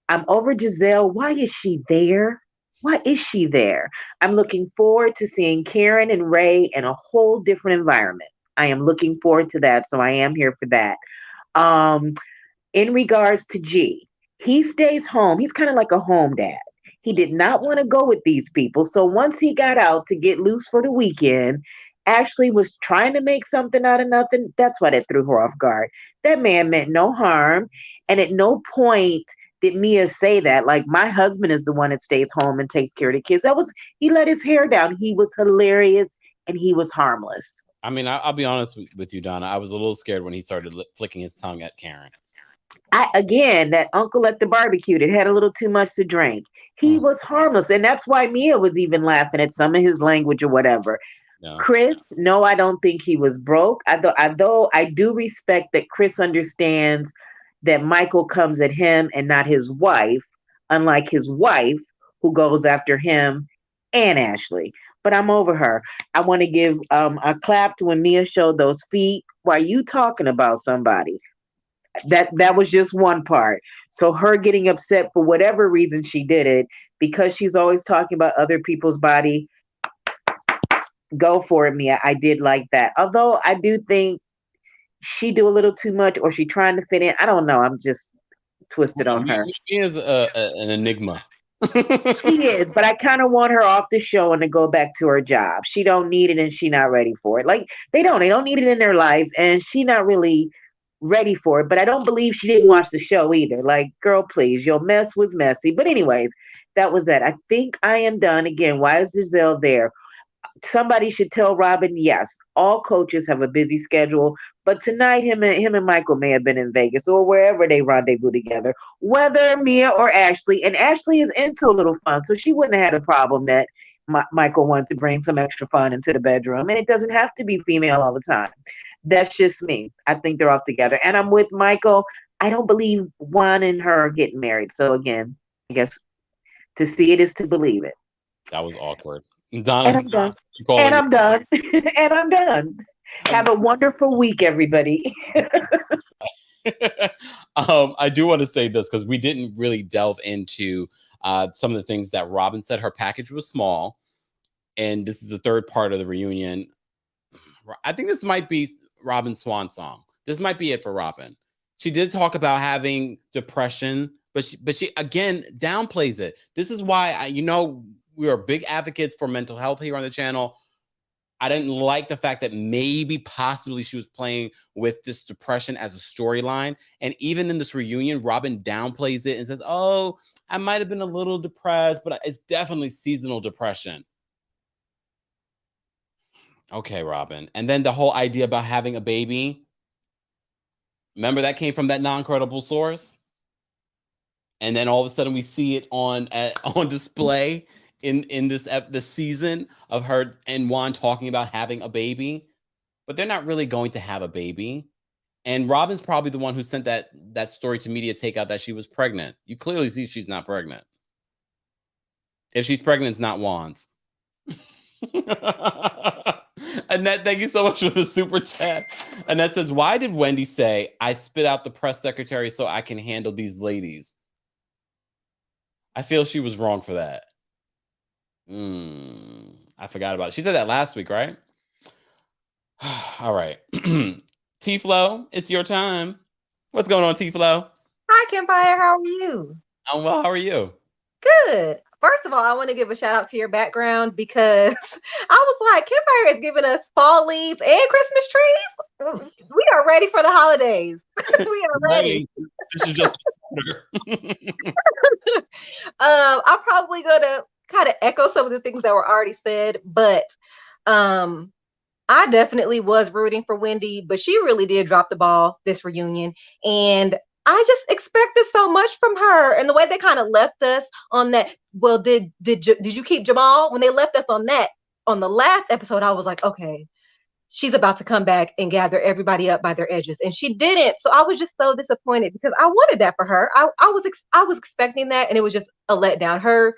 I'm over Giselle. Why is she there? Why is she there? I'm looking forward to seeing Karen and Ray in a whole different environment. I am looking forward to that. So I am here for that. Um, in regards to G, he stays home. He's kind of like a home dad. He did not want to go with these people. So once he got out to get loose for the weekend, Ashley was trying to make something out of nothing. That's why that threw her off guard. That man meant no harm. And at no point did Mia say that. Like, my husband is the one that stays home and takes care of the kids. He let his hair down. He was hilarious and he was harmless. I mean, I'll be honest with you, Donna. I was a little scared when he started flicking his tongue at Karen. Again, that uncle at the barbecue that had a little too much to drink. He was harmless. And that's why Mia was even laughing at some of his language or whatever. No. Chris, no, I don't think he was broke. Although I do respect that Chris understands that Michael comes at him and not his wife, unlike his wife who goes after him and Ashley. But I'm over her. I want to give a clap to when Mia showed those feet. Why you talking about somebody? That was just one part. So her getting upset for whatever reason she did it, because she's always talking about other people's body. Go for it, Mia. I did like that. Although I do think she do a little too much, or she trying to fit in. I don't know. I'm just twisted on her. She is an enigma. She is, but I kind of want her off the show and to go back to her job. She don't need it, and she not ready for it. Like they don't need it in their life, and she not really ready for it. But I don't believe she didn't watch the show either. Like, girl, please, your mess was messy. But anyways, that was that. I think I am done. Again, why is Giselle there? Somebody should tell Robyn, yes, all coaches have a busy schedule, but tonight him and Michael may have been in Vegas or wherever they rendezvous together, whether Mia or Ashley. And Ashley is into a little fun, so she wouldn't have had a problem that Michael wanted to bring some extra fun into the bedroom. And it doesn't have to be female all the time. That's just me. I think they're all together. And I'm with Michael. I don't believe Juan and her are getting married. So again, I guess to see it is to believe it. That was awkward. Donna, and I'm done. And I'm done. And I'm done. Have a wonderful week, everybody. I do want to say this because we didn't really delve into some of the things that Robyn said. Her package was small, and this is the third part of the reunion. I think this might be Robyn's swan song. This might be it for Robyn. She did talk about having depression, but she again downplays it. This is why we are big advocates for mental health here on the channel. I didn't like the fact that possibly she was playing with this depression as a storyline. And even in this reunion, Robyn downplays it and says, oh, I might have been a little depressed, but it's definitely seasonal depression. Okay, Robyn. And then the whole idea about having a baby. Remember that came from that non-credible source? And then all of a sudden we see it on display in this season of her and Juan talking about having a baby, but they're not really going to have a baby. And Robyn's probably the one who sent that story to media takeout that she was pregnant. You clearly see she's not pregnant. If she's pregnant, it's not Juan's. Annette, thank you so much for the super chat. Annette says, why did Wendy say, I spit out the press secretary so I can handle these ladies? I feel she was wrong for that. I forgot about it. She said that last week, right? All right. T-Flow, it's your time. What's going on, T-Flow? Hi, Kempire. How are you? I'm well. How are you? Good. First of all, I want to give a shout out to your background because I was like, Kempire is giving us fall leaves and Christmas trees. We are ready for the holidays. We are ready. This is just I'm probably going to kind of echo some of the things that were already said, but I definitely was rooting for Wendy, but she really did drop the ball this reunion. And I just expected so much from her, and the way they kind of left us on that. Well, did you keep Jamal? When they left us on that on the last episode, I was like, okay, she's about to come back and gather everybody up by their edges, and she didn't. So I was just so disappointed because I wanted that for her. I was expecting that, and it was just a letdown. Her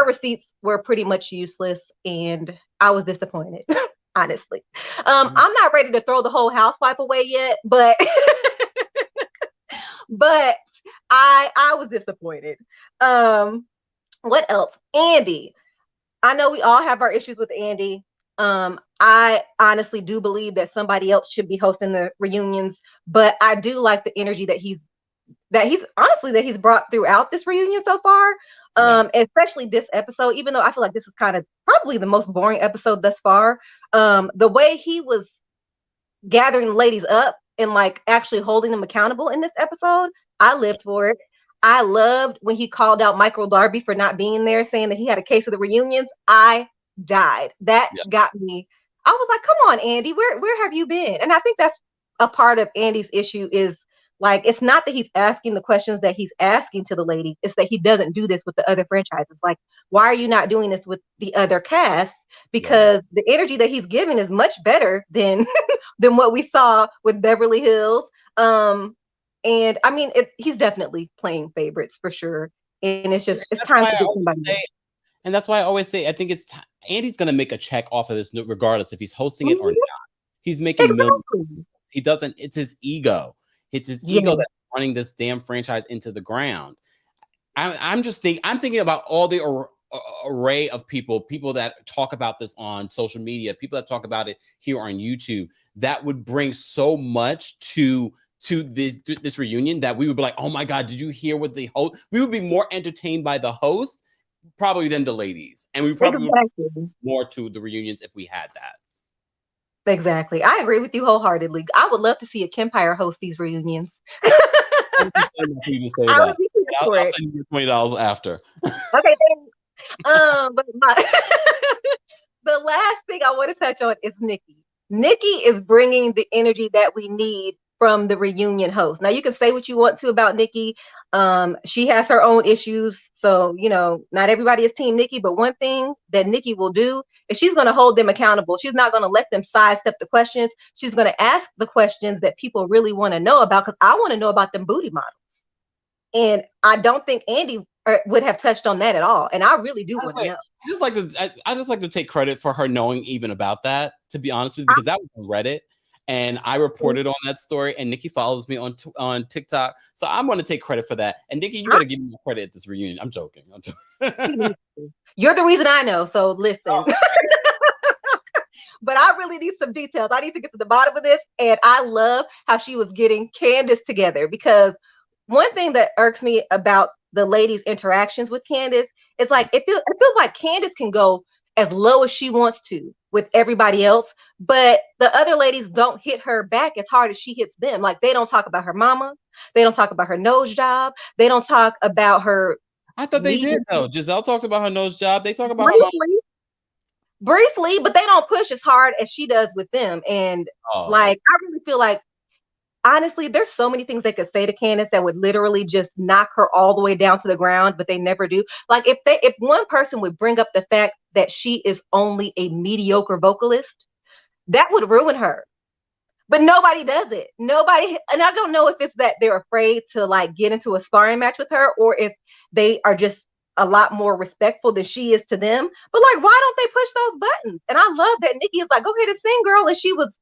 receipts were pretty much useless, and I was disappointed. Honestly, I'm not ready to throw the whole housewife away yet, but but I was disappointed. What else? Andy. I know we all have our issues with Andy. I honestly do believe that somebody else should be hosting the reunions, but I do like the energy that he's brought throughout this reunion so far. Especially this episode, even though I feel like this is kind of probably the most boring episode thus far. The way he was gathering the ladies up and like actually holding them accountable in this episode, I lived for it. I loved when he called out Michael Darby for not being there, saying that he had a case of the reunions. I died. That got me. I was like, come on, Andy, where have you been? And I think that's a part of Andy's issue is like, it's not that he's asking the questions that he's asking to the ladies. It's that he doesn't do this with the other franchises. Like, why are you not doing this with the other casts? Because the energy that he's giving is much better than than what we saw with Beverly Hills. And I mean, he's definitely playing favorites for sure. And it's time to get somebody. And that's why I always say, I think Andy's going to make a check off of this regardless if he's hosting it or not. He's making millions. He doesn't, it's his ego. It's his ego that's running this damn franchise into the ground. I'm thinking about all the array of people that talk about this on social media, people that talk about it here on YouTube, that would bring so much to this reunion that we would be like, oh my God, did you hear what the host? We would be more entertained by the host probably than the ladies. And we probably would more to the reunions if we had that. Exactly. I agree with you wholeheartedly. I would love to see a Kempire host these reunions. I'll send you $20 after. Okay. But the last thing I want to touch on is Nicki. Nicki is bringing the energy that we need from the reunion host. Now you can say what you want to about Nicki. She has her own issues. So, not everybody is team Nicki, but one thing that Nicki will do is she's going to hold them accountable. She's not going to let them sidestep the questions. She's going to ask the questions that people really want to know about, because I want to know about them booty models. And I don't think Andy would have touched on that at all. And I really do want to know. I just like to take credit for her knowing even about that, to be honest with you, because that was on Reddit. And I reported on that story, and Nicki follows me on TikTok. So I'm going to take credit for that. And Nicki, you got to give me more credit at this reunion. I'm joking. You're the reason I know. So listen. Oh. But I really need some details. I need to get to the bottom of this. And I love how she was getting Candiace together, because one thing that irks me about the ladies' interactions with Candiace is like, it feels like Candiace can go as low as she wants to with everybody else, but the other ladies don't hit her back as hard as she hits them. Like, they don't talk about her mama. They don't talk about her nose job. They don't talk about her. I thought they did though. Giselle talked about her nose job. They talk about briefly, but they don't push as hard as she does with them. And like, I really feel like, honestly, there's so many things they could say to Candiace that would literally just knock her all the way down to the ground, but they never do. Like, if one person would bring up the fact that she is only a mediocre vocalist, that would ruin her. But nobody does it. Nobody, and I don't know if it's that they're afraid to like get into a sparring match with her, or if they are just a lot more respectful than she is to them. But like, why don't they push those buttons? And I love that Nicki is like, go ahead and sing, girl. And she was,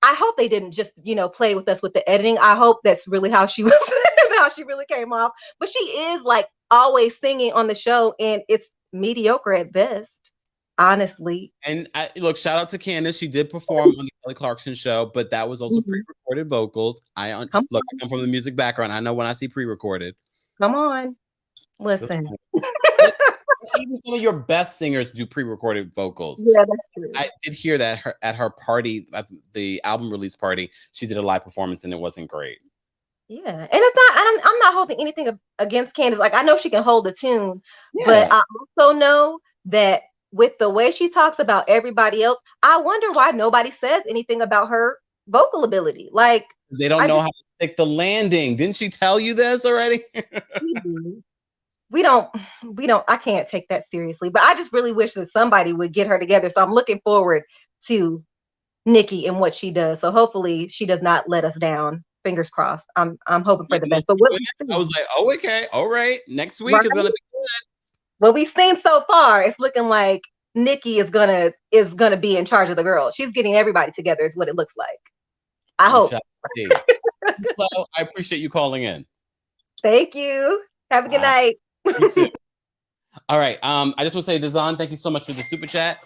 I hope they didn't just, play with us with the editing. I hope that's really how she was, how she really came off. But she is like always singing on the show, and it's mediocre at best, honestly. And look, shout out to Candiace. She did perform on the Kelly Clarkson show, but that was also pre-recorded vocals. I come from the music background. I know when I see pre-recorded. Come on, listen. Even some of your best singers do pre-recorded vocals. Yeah, that's true. I did hear that at her party, at the album release party, she did a live performance and it wasn't great. Yeah, and it's not. I'm not holding anything against Candiace. Like, I know she can hold a tune, but I also know that with the way she talks about everybody else, I wonder why nobody says anything about her vocal ability. Like they don't know how to stick the landing. Didn't she tell you this already? we don't. I can't take that seriously. But I just really wish that somebody would get her together. So I'm looking forward to Nicki and what she does. So hopefully she does not let us down. Fingers crossed. I'm hoping for the best. But I was like, oh, okay, all right. Next week is gonna be good. What we've seen so far, it's looking like Nicki is gonna be in charge of the girls. She's getting everybody together, is what it looks like. I hope. Well, I appreciate you calling in. Thank you. Have a good night. You too. All right. I just want to say, Dazan, thank you so much for the super chat.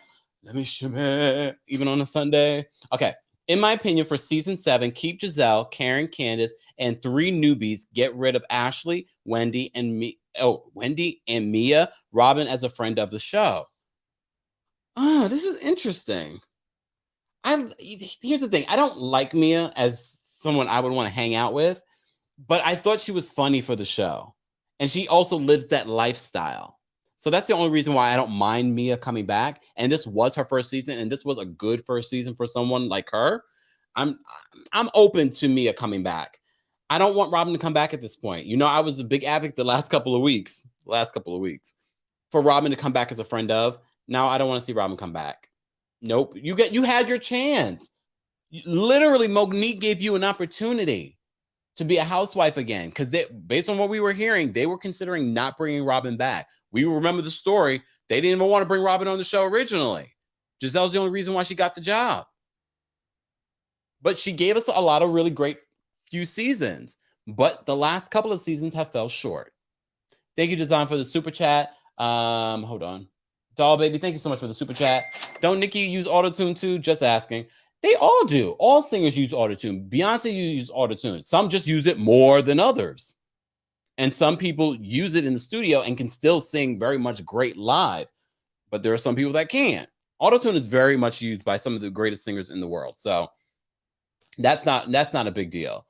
Let me shimmy, even on a Sunday. Okay. In my opinion, for season 7, keep Giselle, Karen, Candiace, and 3 newbies. Get rid of Ashley, Wendy, and Mia. Robyn as a friend of the show. Oh, this is interesting. Here's the thing. I don't like Mia as someone I would want to hang out with, but I thought she was funny for the show. And she also lives that lifestyle. So that's the only reason why I don't mind Mia coming back. And this was her first season, and this was a good first season for someone like her. I'm open to Mia coming back. I don't want Robyn to come back at this point. You know, I was a big advocate the last couple of weeks for Robyn to come back as a friend of. Now I don't want to see Robyn come back. Nope. You had your chance. Literally, Monique gave you an opportunity to be a housewife again, because based on what we were hearing, they were considering not bringing Robyn back. We remember the story. They didn't even want to bring Robyn on the show originally. Giselle's the only reason why she got the job. But she gave us a lot of really great few seasons. But the last couple of seasons have fell short. Thank you, Design, for the super chat. Hold on. Doll Baby, thank you so much for the super chat. Don't Nicki use autotune too? Just asking. They all do. All singers use autotune. Beyonce use autotune. Some just use it more than others. And some people use it in the studio and can still sing very much great live. But there are some people that can't. Autotune is very much used by some of the greatest singers in the world. So that's not a big deal.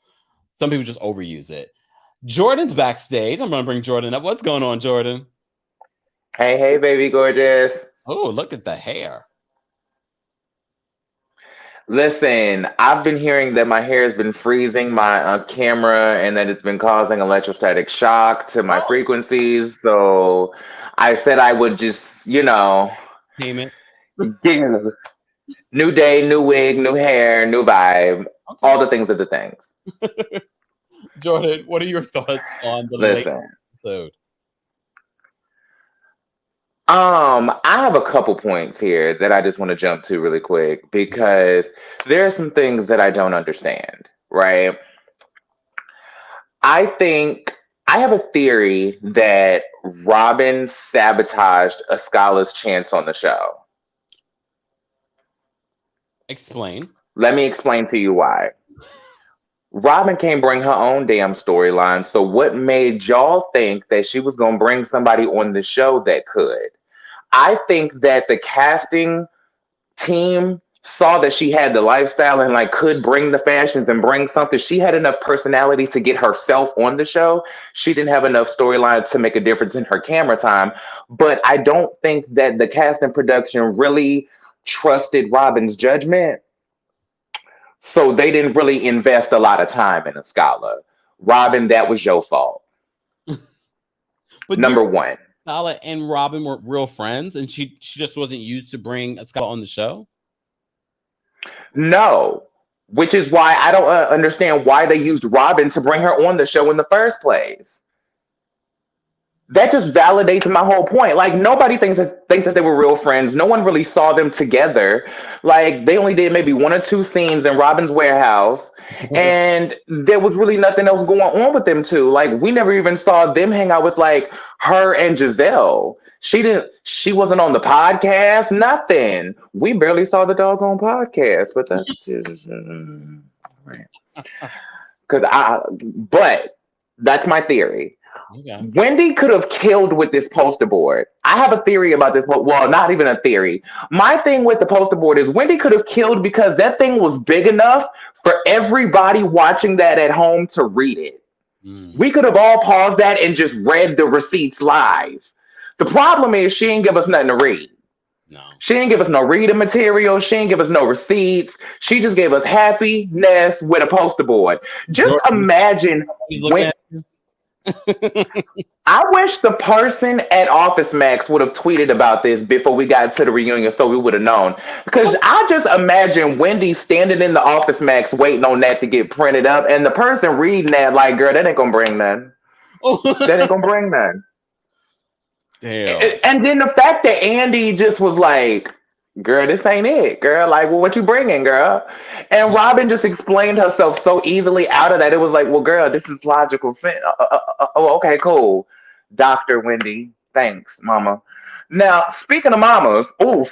Some people just overuse it. Jordan's backstage. I'm going to bring Jordan up. What's going on, Jordan? Hey, baby gorgeous. Oh, look at the hair. Listen, I've been hearing that my hair has been freezing my camera and that it's been causing electrostatic shock to my frequencies. So I said I would just, Payment. New day, new wig, new hair, new vibe, all the things of the things. Jordan, what are your thoughts on the late episode? I have a couple points here that I just want to jump to really quick because there are some things that I don't understand, right? I think I have a theory that Robyn sabotaged Askale's chance on the show. Explain. Let me explain to you why. Robyn can't bring her own damn storyline. So what made y'all think that she was going to bring somebody on the show that could? I think that the casting team saw that she had the lifestyle and could bring the fashions and bring something. She had enough personality to get herself on the show. She didn't have enough storyline to make a difference in her camera time. But I don't think that the cast and production really trusted Robyn's judgment. So they didn't really invest a lot of time in Askale. Robyn, that was your fault. But Number one. Askale and Robyn were real friends, and she just wasn't used to bring Askale on the show? No, which is why I don't understand why they used Robyn to bring her on the show in the first place. That just validates my whole point. Nobody thinks that they were real friends. No one really saw them together. They only did maybe 1 or 2 scenes in Robyn's warehouse, and there was really nothing else going on with them two. We never even saw them hang out with her and Giselle. She wasn't on the podcast, nothing. We barely saw the doggone podcast, but that's just but that's my theory. Okay. Wendy could have killed with this poster board. I have a theory about this. Well, not even a theory. My thing with the poster board is Wendy could have killed because that thing was big enough for everybody watching that at home to read it. We could have all paused that and just read the receipts live. The problem is she ain't give us nothing to read. No. She didn't give us no reading material. She didn't give us no receipts. She just gave us happiness with a poster board. Just imagine He's looking when. at you. I wish the person at Office Max would have tweeted about this before we got to the reunion so we would have known. Because I just imagine Wendy standing in the Office Max waiting on that to get printed up, and the person reading that like, girl, that ain't gonna bring none. That ain't gonna bring none. Damn. And then the fact that Andy just was like, girl, this ain't it, girl. Like, well, what you bringing, girl? And Robyn just explained herself so easily out of that. It was like, well, girl, this is logical sense. Oh, okay, cool. Dr. Wendy. Thanks, mama. Now, speaking of mamas, come on,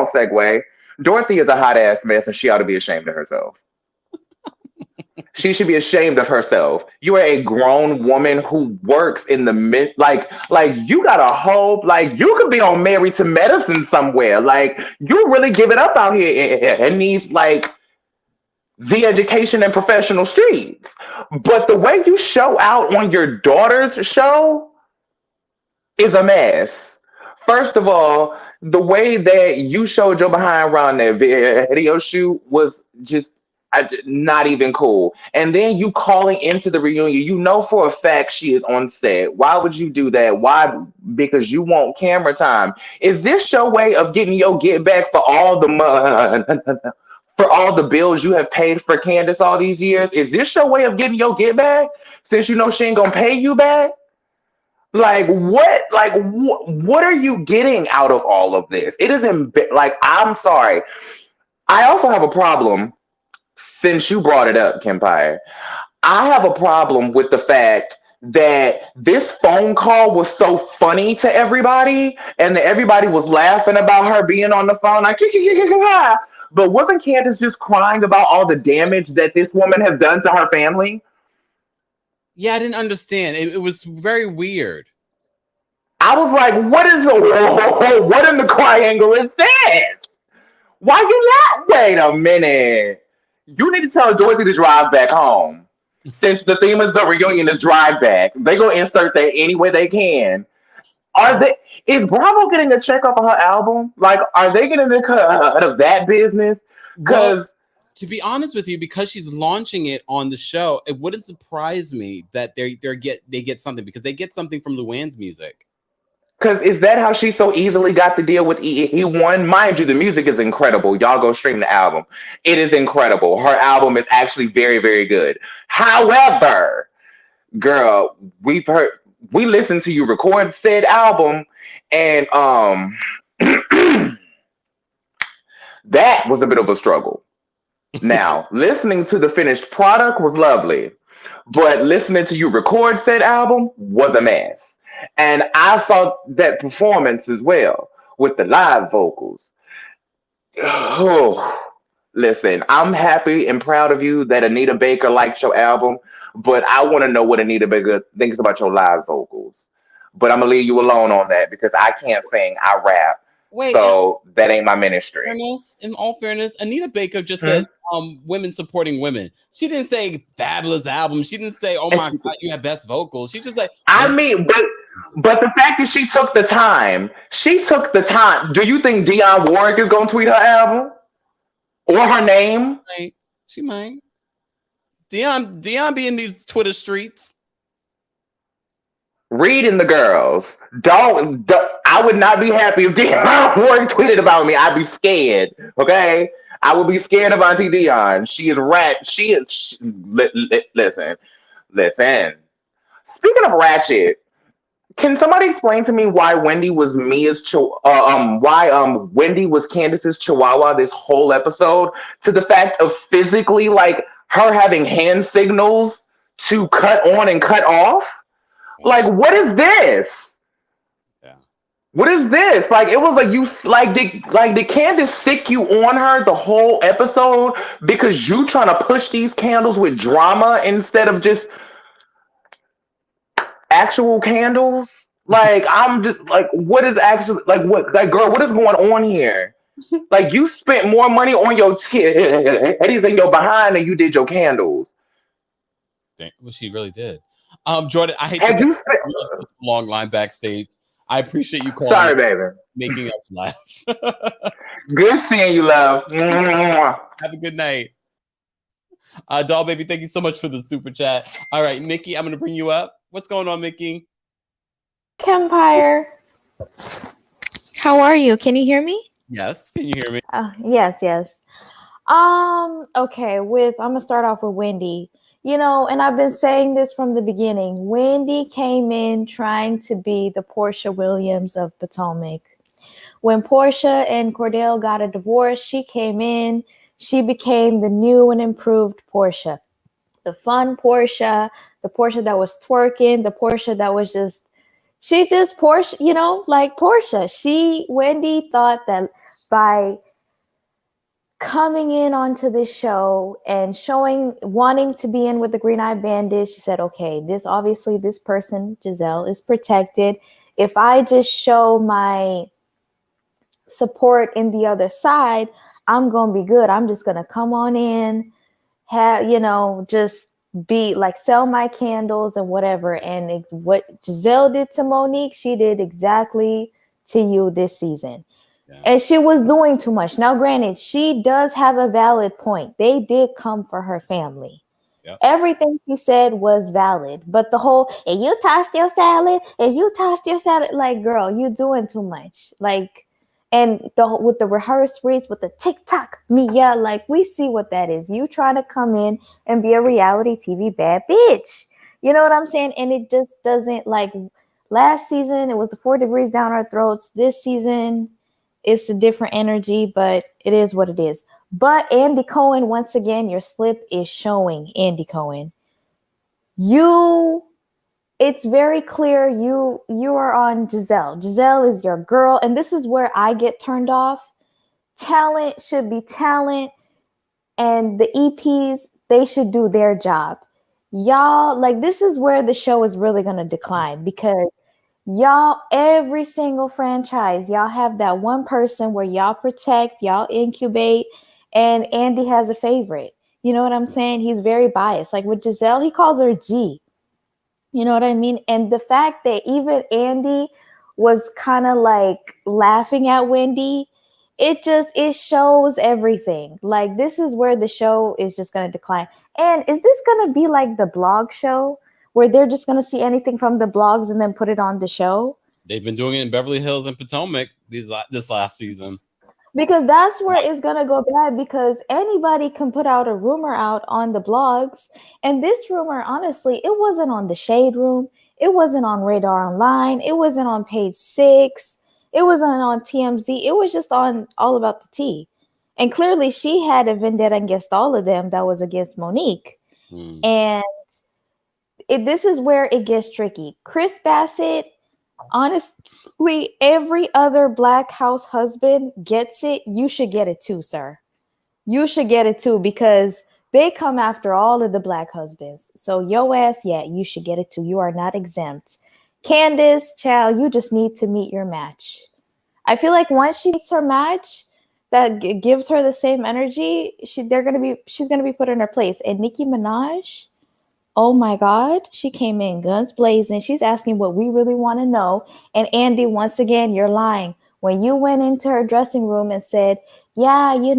segue. Dorothy is a hot ass mess and she ought to be ashamed of herself. She should be ashamed of herself. You are a grown woman who works in the like you got a hope. Like you could be on Married to Medicine somewhere. Like you really give it up out here in these like the education and professional streets. But the way you show out on your daughter's show is a mess. First of all, the way that you showed your behind around that video shoot was just not even cool. And then you calling into the reunion, you know for a fact she is on set. Why would you do that? Why? Because you want camera time. Is this your way of getting your get back for all the money, for all the bills you have paid for Candiace all these years? Is this your way of getting your get back since you know she ain't gonna pay you back? Like what? Like what are you getting out of all of this? It isn't like, I'm sorry. I also have a problem. Since you brought it up, Kempire, I have a problem with the fact that this phone call was so funny to everybody and that everybody was laughing about her being on the phone. Like, but wasn't Candiace just crying about all the damage that this woman has done to her family? Yeah, I didn't understand. It was very weird. I was like, what in the triangle is this? Why you not? Wait a minute. You need to tell Dorothy to drive back home. Since the theme of the reunion is drive back, they go insert that any way they can. Is Bravo getting a check off of her album? Like, are they getting a cut of that business? Because to be honest with you, because she's launching it on the show, it wouldn't surprise me that they get something, because they get something from Luann's music. Because is that how she so easily got the deal with E1? Mind you, the music is incredible. Y'all go stream the album. It is incredible. Her album is actually very, very good. However, girl, we listened to you record said album, and that was a bit of a struggle. Now, listening to the finished product was lovely, but listening to you record said album was a mess. And I saw that performance as well with the live vocals. Oh, listen, I'm happy and proud of you that Anita Baker liked your album, but I want to know what Anita Baker thinks about your live vocals. But I'm going to leave you alone on that because I can't sing, I rap. So that ain't my ministry. In all fairness, Anita Baker just said women supporting women. She didn't say fabulous album. She didn't say, oh my God, you have best vocals. She just like, I mean, but the fact that she took the time. Do you think Dionne Warwick is going to tweet her album or her name? She might. Dionne be in these Twitter streets. Reading the girls. Don't. I would not be happy if Dionne Warwick tweeted about me. I'd be scared. Okay, I would be scared of Auntie Dionne. She is ratchet. Listen. Speaking of ratchet, can somebody explain to me why Wendy was Wendy was Candiace's chihuahua this whole episode? To the fact of physically, like her having hand signals to cut on and cut off. Like, what is this? Yeah. What is this? Like, it was like did Candiace sick you on her the whole episode because you trying to push these candles with drama instead of just actual candles? Like, I'm just like, what is actually girl, what is going on here? Like, you spent more money on your titties and your behind than you did your candles. Well, she really did. Jordan, I hate to long line backstage. I appreciate you calling Sorry, in, baby. making us laugh. Good seeing you, love. Mwah. Have a good night. Doll Baby, thank you so much for the super chat. All right, Mickey, I'm going to bring you up. What's going on, Mickey? Kempire. How are you? Can you hear me? Yes. Can you hear me? Yes. Okay, I'm gonna start off with Wendy. And I've been saying this from the beginning. Wendy came in trying to be the Portia Williams of Potomac. When Portia and Cordell got a divorce, she came in, she became the new and improved Portia. The fun Portia, the Portia that was twerking, the Portia that was she just Portia, like Portia. Wendy thought that by coming in onto this show and wanting to be in with the Green Eyed Bandits, she said, okay, this person, Giselle, is protected. If I just show my support in the other side, I'm going to be good. I'm just going to come on in, just be like, sell my candles and whatever. And what Giselle did to Monique, she did exactly to you this season. Yeah. And she was doing too much. Now, granted, she does have a valid point. They did come for her family. Yep. Everything she said was valid. But the whole, and you tossed your salad, like, girl, you doing too much. Like, and with the rehearsed reads, with the TikTok, Mia, like, we see what that is. You trying to come in and be a reality TV bad bitch. You know what I'm saying? And it just doesn't, like, last season, it was the 4 degrees down our throats. This season, it's a different energy, but it is what it is. But Andy Cohen, once again, your slip is showing, Andy Cohen. It's very clear you are on Giselle. Giselle is your girl, and this is where I get turned off. Talent should be talent, and the EPs, they should do their job. Y'all, like, this is where the show is really going to decline, because y'all, every single franchise, y'all have that one person where y'all protect, y'all incubate, and Andy has a favorite. You know what I'm saying? He's very biased. Like with Giselle, he calls her G. You know what I mean? And the fact that even Andy was kind of like laughing at Wendy, it shows everything. Like, this is where the show is just going to decline. And is this going to be like the blog show, where they're just going to see anything from the blogs and then put it on the show? They've been doing it in Beverly Hills and Potomac this last season. Because that's where it's going to go bad, because anybody can put out a rumor out on the blogs. And this rumor, honestly, it wasn't on the Shade Room. It wasn't on Radar Online. It wasn't on Page 6. It wasn't on TMZ. It was just on All About the Tea. And clearly she had a vendetta against all of them that was against Monique. And this is where it gets tricky. Chris Bassett, honestly, every other Black house husband gets it. You should get it too, sir. You should get it too, because they come after all of the Black husbands. So your ass, yeah, you should get it too. You are not exempt. Candiace, child, you just need to meet your match. I feel like once she meets her match that gives her the same energy, she's gonna be put in her place. And Nicki Minaj, oh my God, she came in guns blazing. She's asking what we really want to know. And Andy, once again, you're lying. When you went into her dressing room and said, yeah, you're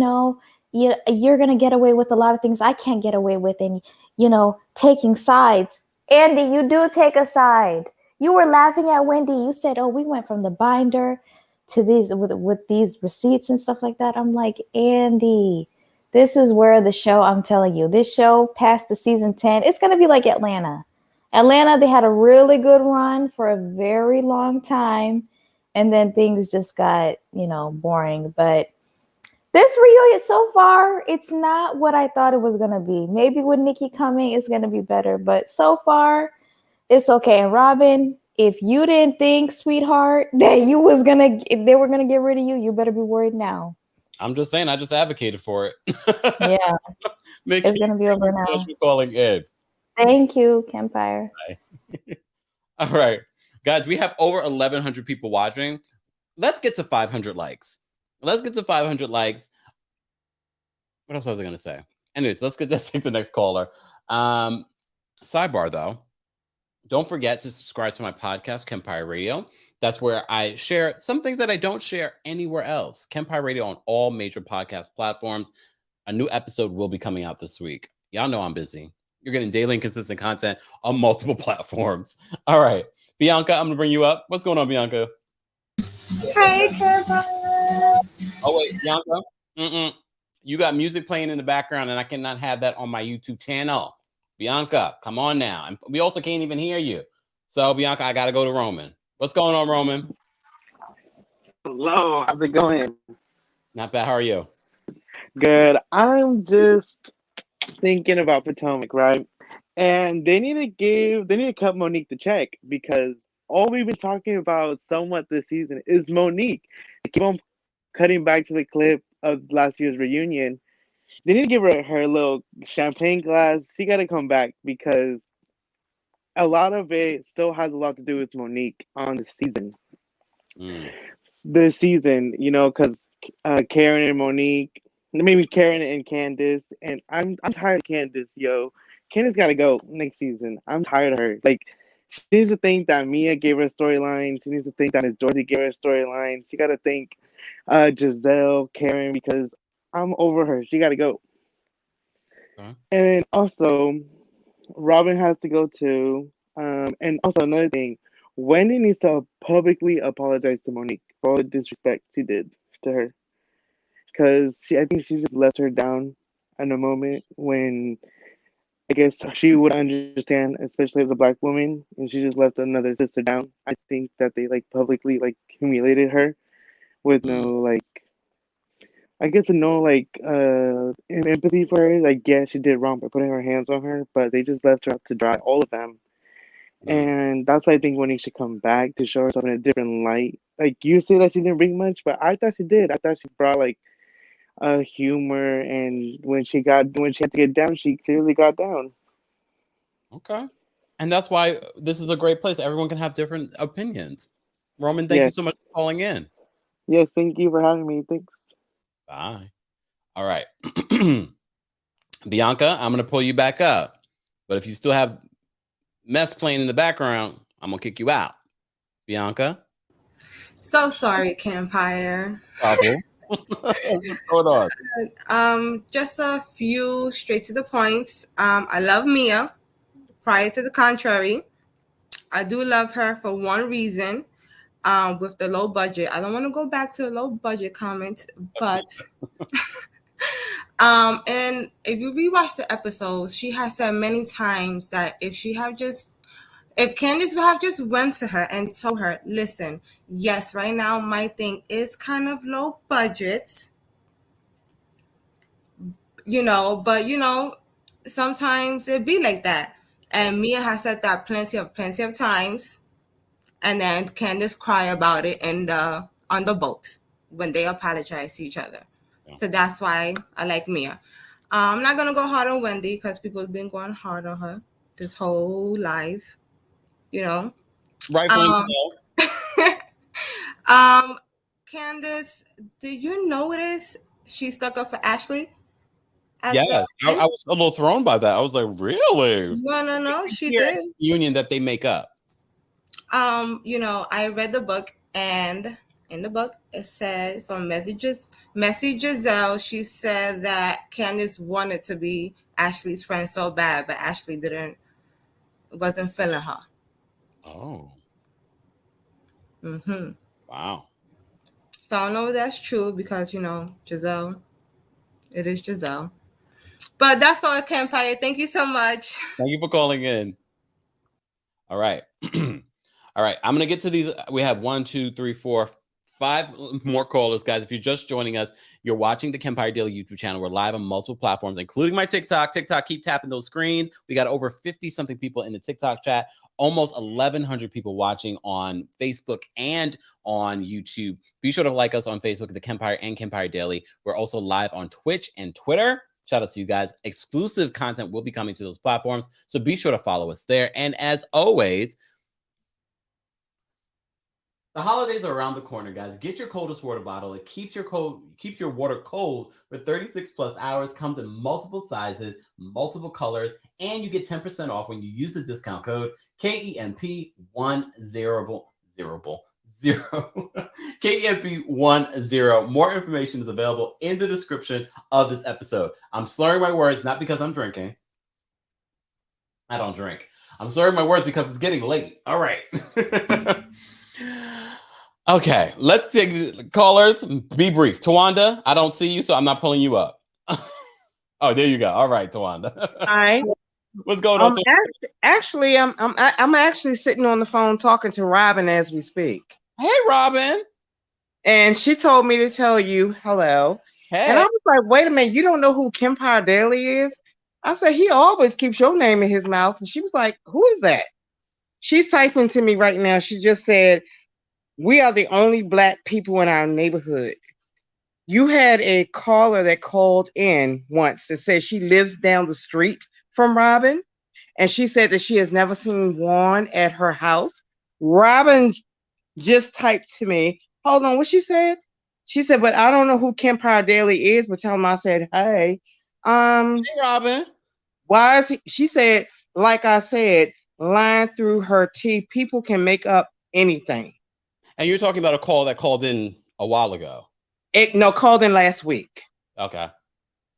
going to get away with a lot of things I can't get away with, and, taking sides. Andy, you do take a side. You were laughing at Wendy. You said, oh, we went from the binder to these with these receipts and stuff like that. I'm like, Andy, this is where the show, I'm telling you, this show past the season 10, it's going to be like Atlanta. Atlanta, they had a really good run for a very long time, and then things just got, boring. But this reunion so far, it's not what I thought it was going to be. Maybe with Nicki coming, it's going to be better. But so far, it's okay. And Robyn, if you didn't think, sweetheart, that they were going to get rid of you, you better be worried now. I'm just saying, I just advocated for it. Yeah. It's going to be over now. Thanks for calling in. Thank you, Kempire. All right. Guys, we have over 1,100 people watching. Let's get to 500 likes. What else was I going to say? Anyways, let's take the next caller. Sidebar, though. Don't forget to subscribe to my podcast, Kempire Radio. That's where I share some things that I don't share anywhere else. Kempire Radio on all major podcast platforms. A new episode will be coming out this week. Y'all know I'm busy. You're getting daily and consistent content on multiple platforms. All right. Bianca, I'm going to bring you up. What's going on, Bianca? Hey, Kempire. Oh, wait, Bianca. You got music playing in the background, and I cannot have that on my YouTube channel. Bianca, come on now. And we also can't even hear you. So, Bianca, I got to go to Roman. What's going on, Roman? Hello, how's it going? Not bad. How are you? Good. I'm just thinking about Potomac, right? And they need to cut Monique the check because all we've been talking about somewhat this season is Monique. They keep on cutting back to the clip of last year's reunion. They need to give her little champagne glass. She got to come back because a lot of it still has a lot to do with Monique on the season. This season, you know, because Karen and Monique, maybe Karen and Candiace, and I'm tired of Candiace, yo. Candiace got to go next season. I'm tired of her. Like, she needs to think that Mia gave her a storyline. She needs to think that Miss Dorothy gave her a storyline. She got to think Giselle, Karen, because I'm over her. She got to go. And also, Robyn has to go too. And also another thing, Wendy needs to publicly apologize to Monique for all the disrespect she did to her. Because I think she just left her down in a moment when I guess she would understand, especially as a Black woman, and she just left another sister down. I think that they publicly humiliated her with no I guess no empathy for her. Yeah, she did wrong by putting her hands on her, but they just left her out to dry, all of them. And that's why I think Wendy should come back to show herself in a different light. You say that she didn't bring much, but I thought she did. I thought she brought humor, and when she had to get down, she clearly got down. Okay. And that's why this is a great place. Everyone can have different opinions. Roman, thank you so much for calling in. Yes, thank you for having me. Thanks. Bye. All right. Bianca, I'm going to pull you back up. But if you still have mess playing in the background, I'm going to kick you out. Bianca? So sorry, Kempire. Problem. What's going on? Just a few straight to the points. I love Mia. Prior to the contrary, I do love her for one reason. With the low budget, I don't want to go back to the low budget comment, but and if you rewatch the episodes, she has said many times that if Candiace would have just went to her and told her, listen, yes, right now my thing is kind of low budget, but sometimes it be like that. And Mia has said that plenty of times. And then Candiace cry about it on the boat when they apologize to each other. Yeah. So that's why I like Mia. I'm not going to go hard on Wendy because people have been going hard on her this whole life, Rightfully so. Candiace, did you notice she stuck up for Ashley? Yes, I was a little thrown by that. I was like, really? No, she did. Union that they make up. I read the book, and in the book it said from Messy Giselle, she said that Candiace wanted to be Ashley's friend so bad, but Ashley wasn't feeling her. Oh. Mm-hmm. Wow. So I don't know if that's true because, Giselle, it is Giselle. But that's all, Kempire. Thank you so much. Thank you for calling in. All right. All right. I'm going to get to these. We have 1, 2, 3, 4, 5 more callers, guys. If you're just joining us, you're watching the Kempire Daily YouTube channel. We're live on multiple platforms, including my TikTok. Keep tapping those screens. We got over 50-something people in the TikTok chat, almost 1,100 people watching on Facebook and on YouTube. Be sure to like us on Facebook, The Kempire and Kempire Daily. We're also live on Twitch and Twitter. Shout out to you guys. Exclusive content will be coming to those platforms, so be sure to follow us there. And as always, The holidays are around the corner, guys. Get your coldest water bottle. It keeps your water cold for 36 plus hours. Comes in multiple sizes, multiple colors, and you get 10% off when you use the discount code KEMP1000. KEMP10. More information is available in the description of this episode. I'm slurring my words, not because I'm drinking. I don't drink. I'm slurring my words because it's getting late. All right. Okay, let's take callers. Be brief. Tawanda, I don't see you, so I'm not pulling you up. Oh, there you go. All right, Tawanda. Hi. What's going on? Actually, I'm actually sitting on the phone talking to Robyn as we speak. Hey, Robyn. And she told me to tell you hello. Hey. And I was like, wait a minute, you don't know who Kempire Daily is? I said, he always keeps your name in his mouth. And she was like, who is that? She's typing to me right now. She just said, we are the only Black people in our neighborhood. You had a caller that called in once that said she lives down the street from Robyn. And she said that she has never seen Juan at her house. Robyn just typed to me, hold on, what she said? She said, but I don't know who Kempire Daily is, but tell him I said, hey. Hey, Robyn. Why is he? She said, like I said, lying through her teeth, people can make up anything. And you're talking about a call that called in a while ago. Called in last week. Okay.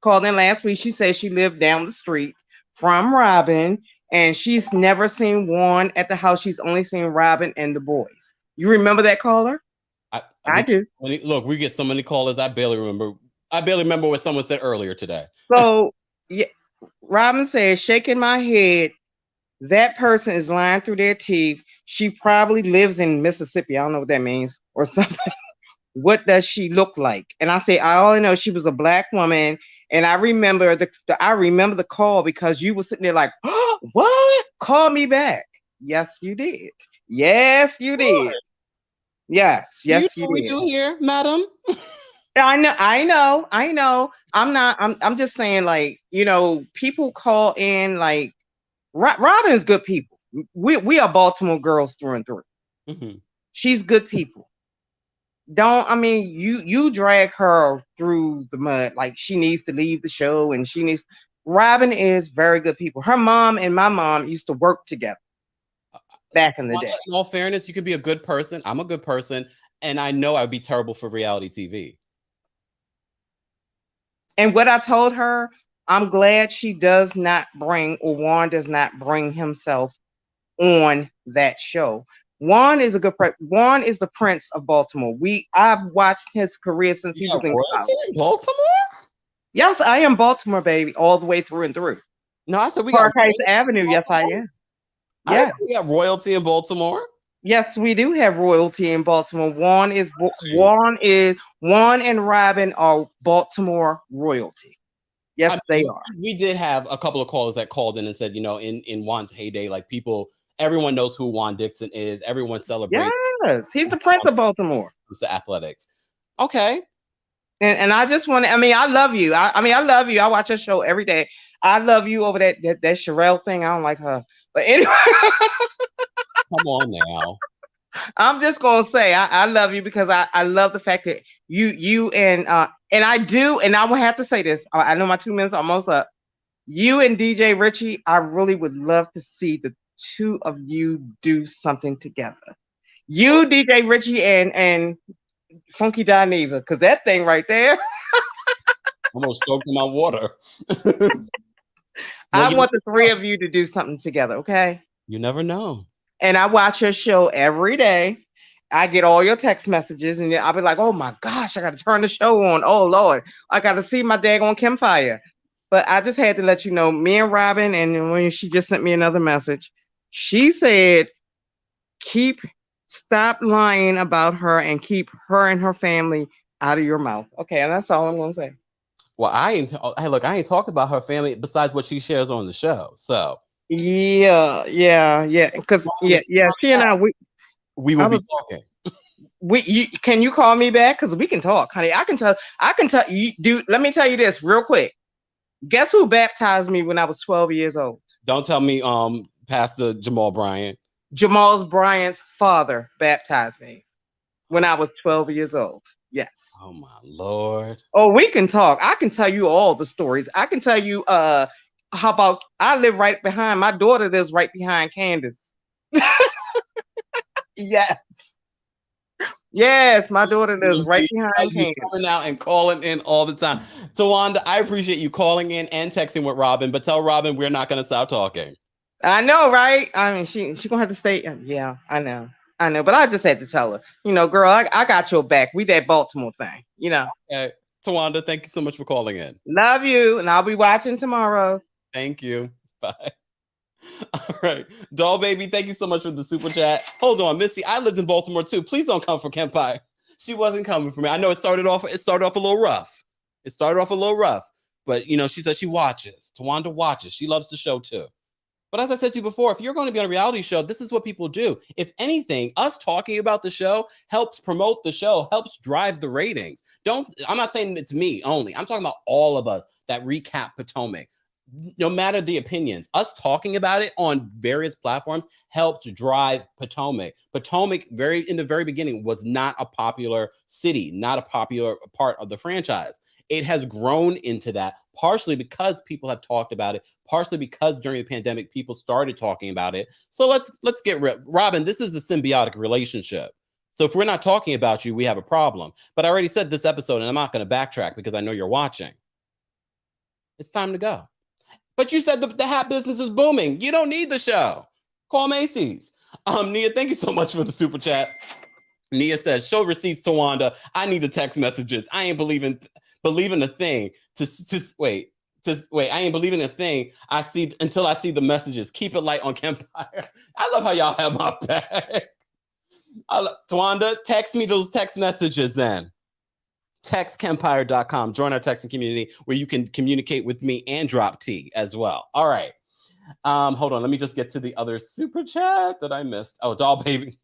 Called in last week. She said she lived down the street from Robyn, and she's never seen Juan at the house. She's only seen Robyn and the boys. You remember that caller? I do. Look, we get so many callers. I barely remember what someone said earlier today. So, yeah, Robyn says, shaking my head, that person is lying through their teeth. She probably lives in Mississippi. I don't know what that means or something. What does she look like? And I say, I only know she was a Black woman. And I remember the call because you were sitting there like, oh, what? Call me back. Yes, you did. Yes, you did. What? Yes, you did. We do here, madam. I know. I'm just saying, like, people call in like Robyn's good people. We are Baltimore girls through and through. Mm-hmm. She's good people. You drag her through the mud, like she needs to leave the show, and Robyn is very good people. Her mom and my mom used to work together back in the day. In all fairness, you can be a good person. I'm a good person, and I know I'd be terrible for reality TV. And what I told her, I'm glad she does not bring, or Juan does not bring himself on that show. Juan is Juan is the Prince of Baltimore. I've watched his career since he was in college. Baltimore? Yes, I am Baltimore, baby, all the way through and through. No, I said we Park got Heights Avenue. Yes, I am. Yeah, we have royalty in Baltimore. Yes, we do have royalty in Baltimore. Juan and Robyn are Baltimore royalty. Yes, they are. We did have a couple of callers that called in and said, in Juan's heyday, like everyone knows who Juan Dixon is. Everyone celebrates. Yes, he's the Prince of Baltimore. It's the athletics. Okay. And I just want to, I love you. I love you. I watch your show every day. I love you over that Sherelle thing. I don't like her. But anyway. Come on now. I'm just gonna say I love you because I love the fact that you and I do, and I will have to say this. I know my 2 minutes are almost up. You and DJ Richie, I really would love to see the two of you do something together. You, DJ Richie, and Funky Dineva, because that thing right there. Almost choked in my water. I want the three of you to do something together, okay? You never know. And I watch your show every day. I get all your text messages, and I'll be like, oh my gosh, I got to turn the show on. Oh Lord, I got to see my daggone Kempire. But I just had to let you know, me and Robyn, and when she just sent me another message, she said, stop lying about her and keep her and her family out of your mouth. Okay, and that's all I'm going to say. Well, I ain't talked about her family besides what she shares on the show. So yeah. Because she and I, we will be talking. Can you call me back? Because we can talk, honey. I can tell you, dude. Let me tell you this real quick. Guess who baptized me when I was 12 years old? Don't tell me, Pastor Jamal Bryant. Jamal Bryant's father baptized me. when I was 12 years old. Yes. Oh my Lord. Oh, we can talk. I can tell you all the stories. I can tell you how about I live right behind my daughter lives right behind Candiace. Yes. Yes, my daughter lives right behind Candiace. Coming out and calling in all the time. Tawanda, I appreciate you calling in and texting with Robyn, but tell Robyn we're not going to stop talking. I know, right? I mean, she gonna have to stay. Yeah, I know. But I just had to tell her, girl, I got your back. We that Baltimore thing, Okay. Tawanda, thank you so much for calling in. Love you, and I'll be watching tomorrow. Thank you. Bye. All right. Doll Baby, thank you so much for the super chat. Hold on, Missy, I lived in Baltimore too. Please don't come for Kempire. She wasn't coming for me. I know it started off a little rough. But she said she watches. Tawanda watches. She loves the show too. But as I said to you before, if you're going to be on a reality show, this is what people do. If anything, us talking about the show helps promote the show, helps drive the ratings. I'm not saying it's me only. I'm talking about all of us that recap Potomac. No matter the opinions, us talking about it on various platforms helps drive Potomac. Potomac, in the very beginning, was not a popular city, not a popular part of the franchise. It has grown into that, partially because people have talked about it, partially because during the pandemic, people started talking about it. So let's get rid. Robyn, this is a symbiotic relationship. So if we're not talking about you, we have a problem. But I already said this episode, and I'm not going to backtrack because I know you're watching. It's time to go. But you said the hat business is booming. You don't need the show. Call Macy's. Nia, thank you so much for the super chat. Nia says, show receipts to Wanda. I need the text messages. I ain't believing a thing. Wait. I ain't believing a thing until I see the messages. Keep it light on Kempire. I love how y'all have my back. Tawanda, text me those text messages then. TextKempire.com. Join our texting community where you can communicate with me and drop T as well. All right. Hold on. Let me just get to the other super chat that I missed. Oh, Doll Baby.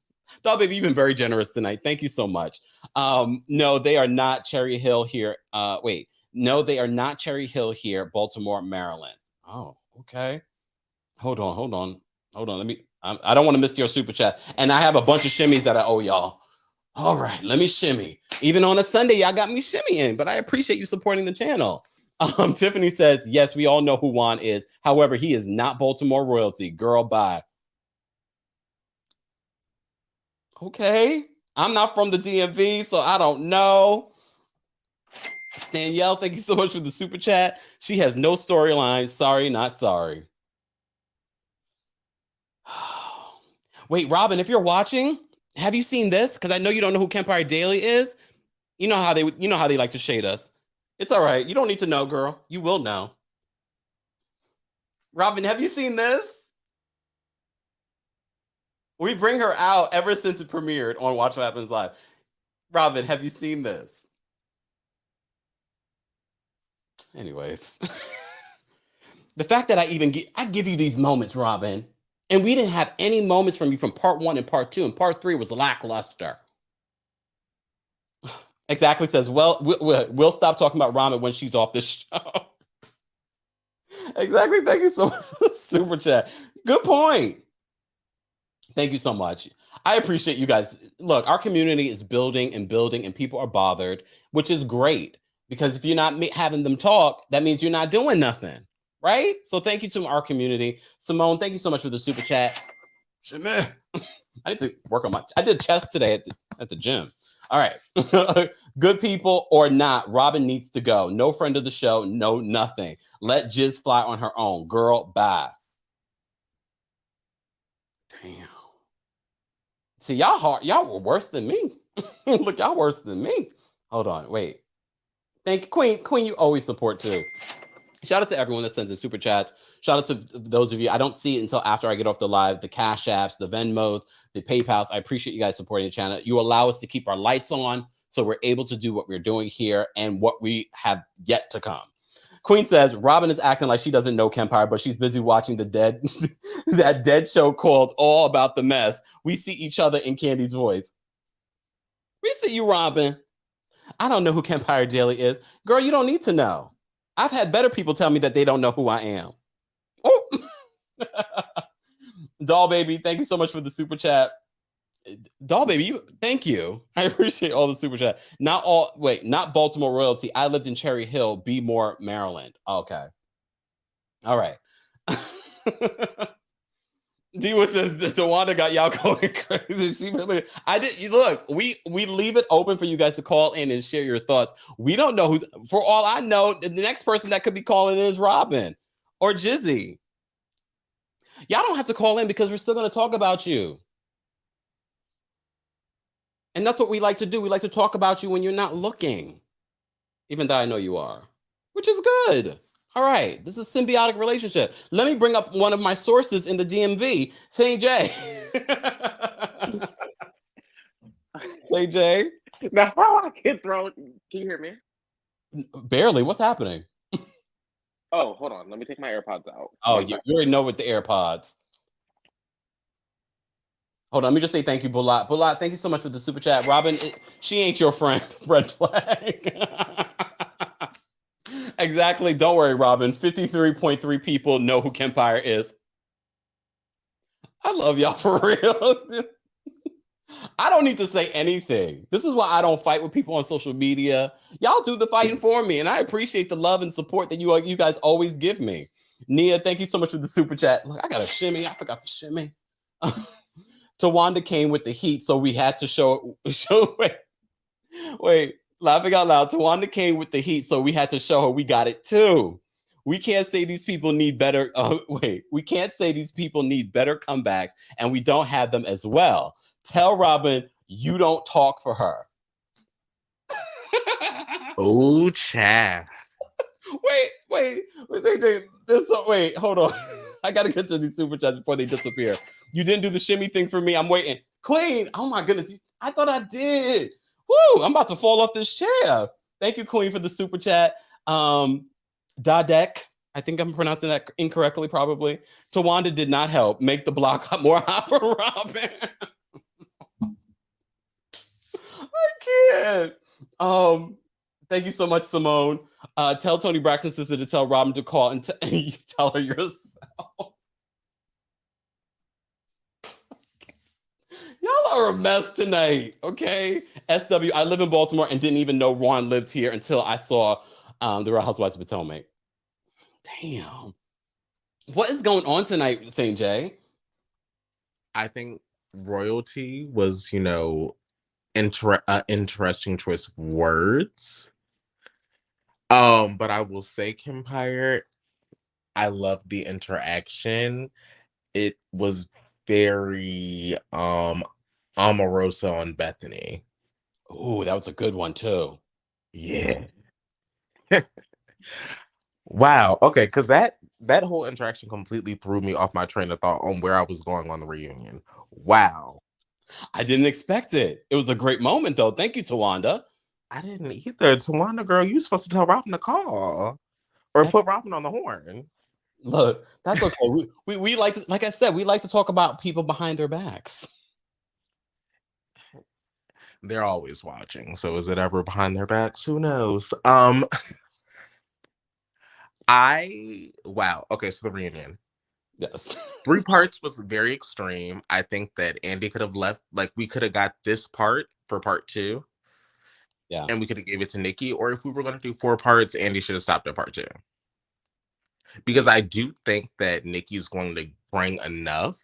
Doll Baby, you've been very generous tonight. Thank you so much. No, they are not Cherry Hill here. No, they are not Cherry Hill here, Baltimore, Maryland. Oh, okay. Hold on. I don't want to miss your super chat. And I have a bunch of shimmies that I owe y'all. All right, let me shimmy. Even on a Sunday, y'all got me shimmying, but I appreciate you supporting the channel. Tiffany says, yes, we all know who Juan is. However, he is not Baltimore royalty. Girl, bye. Okay. I'm not from the DMV, so I don't know. Danielle, thank you so much for the super chat. She has no storyline. Sorry, not sorry. Wait, Robyn, if you're watching, have you seen this? Because I know you don't know who Kempire Daily is. You know how they like to shade us. It's all right. You don't need to know, girl. You will know. Robyn, have you seen this? We bring her out ever since it premiered on Watch What Happens Live. Robyn, have you seen this? Anyways, the fact that I give you these moments, Robyn, and we didn't have any moments from you from part 1 and part 2, and part 3 was lackluster. Exactly says, well, we'll stop talking about Robyn when she's off the show. Exactly. Thank you so much for the super chat. Good point. Thank you so much. I appreciate you guys. Look, our community is building and building, and people are bothered, which is great. Because if you're not having them talk, that means you're not doing nothing, right? So thank you to our community. Simone, thank you so much for the super chat. I need to work on I did chest today at the gym. All right. Good people or not, Robyn needs to go. No friend of the show, no nothing. Let Jizz fly on her own. Girl, bye. Damn. See, y'all were worse than me. Look, y'all worse than me. Hold on, wait. Thank you, Queen. Queen, you always support too. Shout out to everyone that sends in super chats. Shout out to those of you. I don't see it until after I get off the live. The Cash Apps, the Venmos, the PayPals. I appreciate you guys supporting the channel. You allow us to keep our lights on so we're able to do what we're doing here and what we have yet to come. Queen says, Robyn is acting like she doesn't know Kempire, but she's busy watching that dead show called All About the Mess. We see each other in Candy's voice. We see you, Robyn. I don't know who Kempire Daily is. Girl, you don't need to know. I've had better people tell me that they don't know who I am. Oh. Doll Baby, thank you so much for the super chat. Doll baby, thank you. I appreciate all the super chat. Not Baltimore royalty. I lived in Cherry Hill, More, Maryland. Okay. All right. D was says Tawanda got y'all going crazy. She really, I did. You look, we leave it open for you guys to call in and share your thoughts. We don't know who's. For all I know, the next person that could be calling in is Robyn or Jizzy. Y'all don't have to call in because we're still going to talk about you. And that's what we like to do. We like to talk about you when you're not looking, even though I know you are, which is good. All right, this is a symbiotic relationship. Let me bring up one of my sources in the DMV. St. J. St. J. Now, how I get thrown? Can you hear me? Barely. What's happening? Oh, hold on. Let me take my AirPods out. Oh, you already know with the AirPods. Hold on. Let me just say thank you, Bulat. Bulat, thank you so much for the super chat. Robyn, she ain't your friend. Red flag. Exactly. Don't worry, Robyn. 53.3 people know who Kempire is. I love y'all for real. I don't need to say anything. This is why I don't fight with people on social media. Y'all do the fighting for me, and I appreciate the love and support that you guys always give me. Nia, thank you so much for the super chat. Look, I got a shimmy. I forgot to shimmy. Tawanda came with the heat, so we had to show wait. Laughing out loud. Tawanda came with the heat, so we had to show her we got it too. We can't say these people need better. We can't say these people need better comebacks, and we don't have them as well. Tell Robyn you don't talk for her. Oh, Chad. Wait, AJ. Wait, hold on. I gotta get to these super chats before they disappear. You didn't do the shimmy thing for me. I'm waiting. Queen. Oh my goodness. I thought I did. Woo! I'm about to fall off this chair. Thank you, Queen, for the super chat. Dadek, I think I'm pronouncing that incorrectly, probably. Tawanda did not help make the block more hot for Robyn. I can't. Thank you so much, Simone. Tell Tony Braxton's sister to tell Robyn to call and you tell her yourself. Y'all are a mess tonight, okay? SW, I live in Baltimore and didn't even know Ron lived here until I saw the Real Housewives of Potomac. Damn. What is going on tonight, St. J? I think royalty was, interesting choice of words. But I will say, Kempire, I love the interaction. It was very Omarosa on Bethany. Oh, that was a good one too. Yeah. Wow. Okay, because that whole interaction completely threw me off my train of thought on where I was going on the reunion. Wow. I didn't expect it. It was a great moment, though. Thank you, Tawanda. I didn't either. Tawanda, girl, you supposed to tell Robyn to call or put Robyn on the horn. Look, that's okay. we like to, like I said, we like to talk about people behind their backs. They're always watching. So is it ever behind their backs? Who knows? Wow. Okay, so the reunion. Yes. 3 parts was very extreme. I think that Andy could have left, we could have got this part for part 2. Yeah. And we could have gave it to Nicki. Or if we were going to do 4 parts, Andy should have stopped at part 2. Because I do think that Nicki's going to bring enough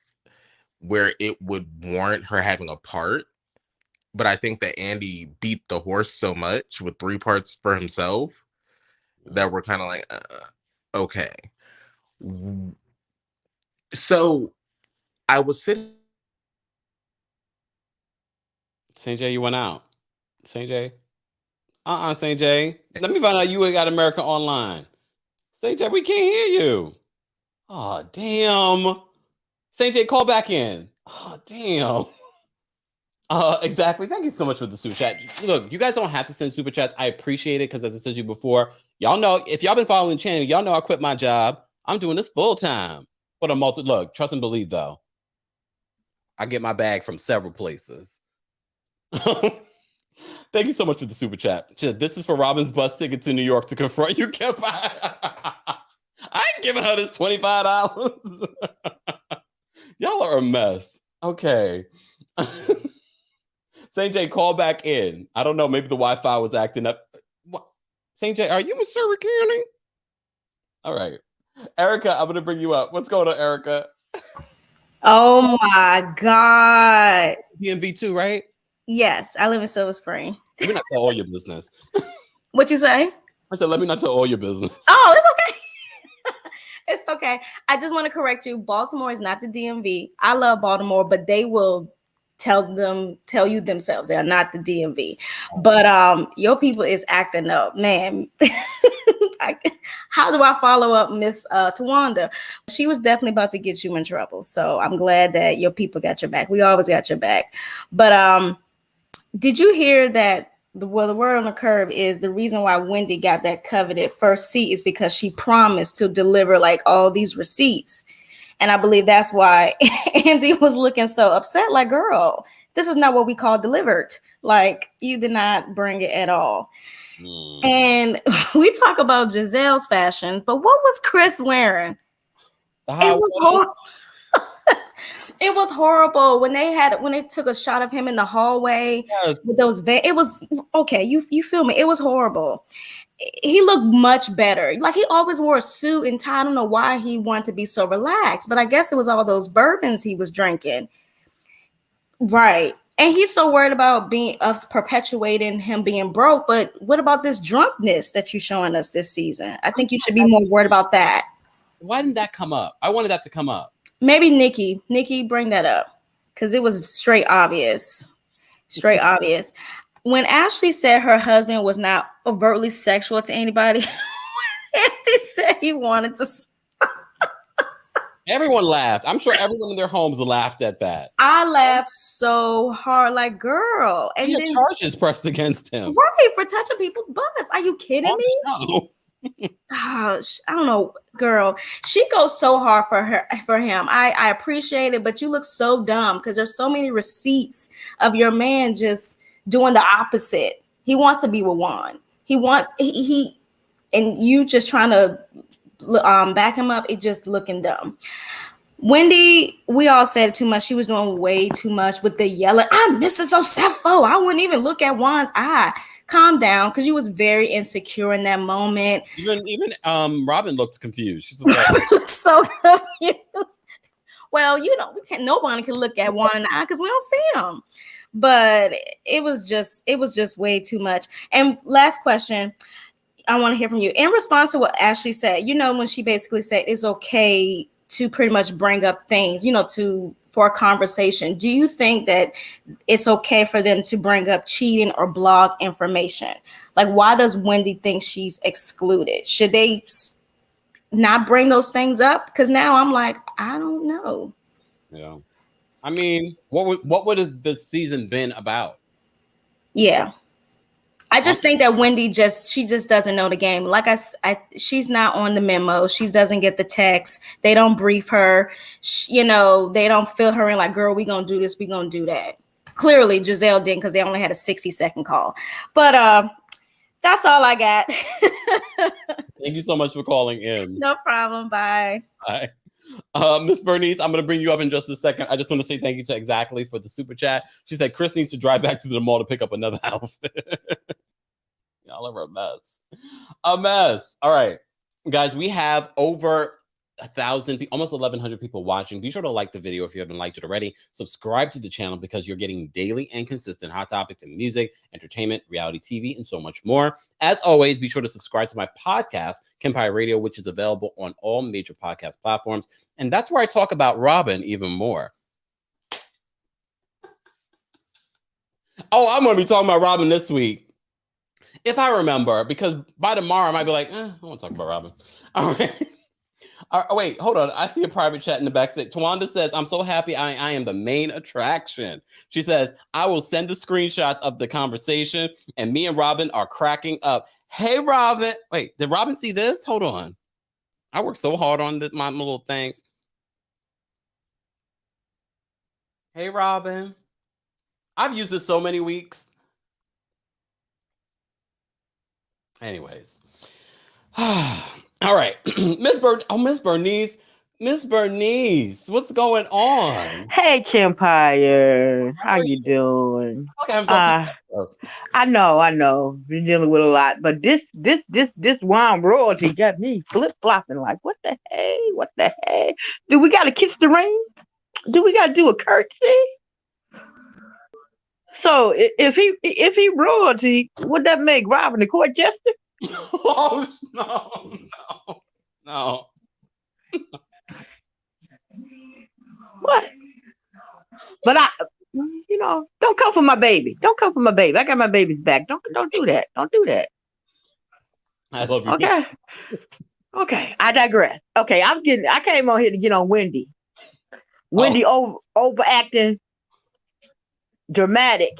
where it would warrant her having a part. But I think that Andy beat the horse so much with 3 parts for himself that we're kind of like, okay. So I was sitting. St. J, you went out. St. J. St. J. Let me find out you ain't got America Online. St. J, we can't hear you. Oh, damn. St. J, call back in. Oh, damn. Exactly. Thank you so much for the super chat. Look, you guys don't have to send super chats. I appreciate it because, as I said to you before, y'all know, if y'all been following the channel, y'all know I quit my job. I'm doing this full time. But look, trust and believe, though. I get my bag from several places. Thank you so much for the super chat. This is for Robyn's bus ticket to New York to confront you, Kempire. I ain't giving her this $25. Y'all are a mess. Okay. St. J, call back in. I don't know. Maybe the Wi-Fi was acting up. What? St. J, are you in Surrey County? All right. Erica, I'm going to bring you up. What's going on, Erica? Oh my God. DMV too, right? Yes, I live in Silver Spring. Let me not tell all your business. What you say? I said, let me not tell all your business. Oh, it's okay. It's okay. I just want to correct you. Baltimore is not the DMV. I love Baltimore, but they will tell you themselves they are not the DMV. But your people is acting up, man. How do I follow up Miss Tawanda? She was definitely about to get you in trouble. So I'm glad that your people got your back. We always got your back. But did you hear that? The word on the curve is the reason why Wendy got that coveted first seat is because she promised to deliver like all these receipts. And I believe that's why Andy was looking so upset. Like, girl, this is not what we call delivered. Like, you did not bring it at all. And we talk about Giselle's fashion, but what was Chris wearing? It was horrible. It was horrible when they took a shot of him in the hallway with those. It was okay. You feel me? It was horrible. He looked much better. Like he always wore a suit and tie. I don't know why he wanted to be so relaxed, but I guess it was all those bourbons he was drinking. Right. And he's so worried about us perpetuating him being broke. But what about this drunkenness that you're showing us this season? I think you should be more worried about that. Why didn't that come up? I wanted that to come up. Maybe Nikki, bring that up because it was straight obvious. When Ashley said her husband was not overtly sexual to anybody, Andy said he wanted to. Everyone laughed. I'm sure everyone in their homes laughed at that. I laughed so hard, like, girl. And he had then charges pressed against him. Right, for touching people's butts. Are you kidding me? Gosh, I don't know, girl. She goes so hard for him. I appreciate it, but you look so dumb because there's so many receipts of your man just doing the opposite. He wants to be with Juan. He and you just trying to back him up. It just looking dumb. Wendy, we all said too much. She was doing way too much with the yelling. I'm Mrs. Osefo. I wouldn't even look at Juan's eye. Calm down, because you was very insecure in that moment. Even Robyn looked confused. She's just like, so confused. Well, nobody can look at Juan in the eye because we don't see him. But it was just way too much. And last question, I want to hear from you. In response to what Ashley said, when she basically said it's okay to pretty much bring up things, for a conversation. Do you think that it's okay for them to bring up cheating or blog information? Like, why does Wendy think she's excluded? Should they not bring those things up? Because now I'm like, I don't know. Yeah. I mean, what would have the season been about? Yeah. I just think that Wendy she just doesn't know the game. Like she's not on the memo. She doesn't get the text. They don't brief her. They don't fill her in like, girl, we gonna do this, we gonna do that. Clearly, Giselle didn't because they only had a 60-second call. But that's all I got. Thank you so much for calling in. No problem. Bye. Bye. Miss Bernice, I'm going to bring you up in just a second. I just want to say thank you to Exactly for the super chat. She said Chris needs to drive back to the mall to pick up another outfit. Y'all are a mess. A mess. All right, guys, we have over 1,000, almost 1,100 people watching. Be sure to like the video if you haven't liked it already. Subscribe to the channel because you're getting daily and consistent hot topics in music, entertainment, reality TV, and so much more. As always, be sure to subscribe to my podcast, Kempire Radio, which is available on all major podcast platforms. And that's where I talk about Robyn even more. Oh, I'm going to be talking about Robyn this week. If I remember, because by tomorrow I might be like, I want to talk about Robyn. All right. Oh, wait, hold on. I see a private chat in the back. Tawanda says, I'm so happy I am the main attraction. She says, I will send the screenshots of the conversation, and me and Robyn are cracking up. Hey, Robyn. Wait, did Robyn see this? Hold on. I work so hard on my little things. Hey, Robyn. I've used it so many weeks. Anyways. All right. Miss Bernice. Miss Bernice, what's going on? Hey, Kempire. How you doing? Okay, I'm sorry. I know. You're dealing with a lot, but this wine royalty got me flip flopping. Like, what the hey? What the hey? Do we got to kiss the ring? Do we got to do a curtsy? So if he royalty, would that make Robyn the court jester? Oh no. What? But don't come for my baby. Don't come for my baby. I got my baby's back. Don't do that. Don't do that. I love you. Okay. Okay. I digress. Okay, I came on here to get on Wendy. Wendy overacting, dramatic.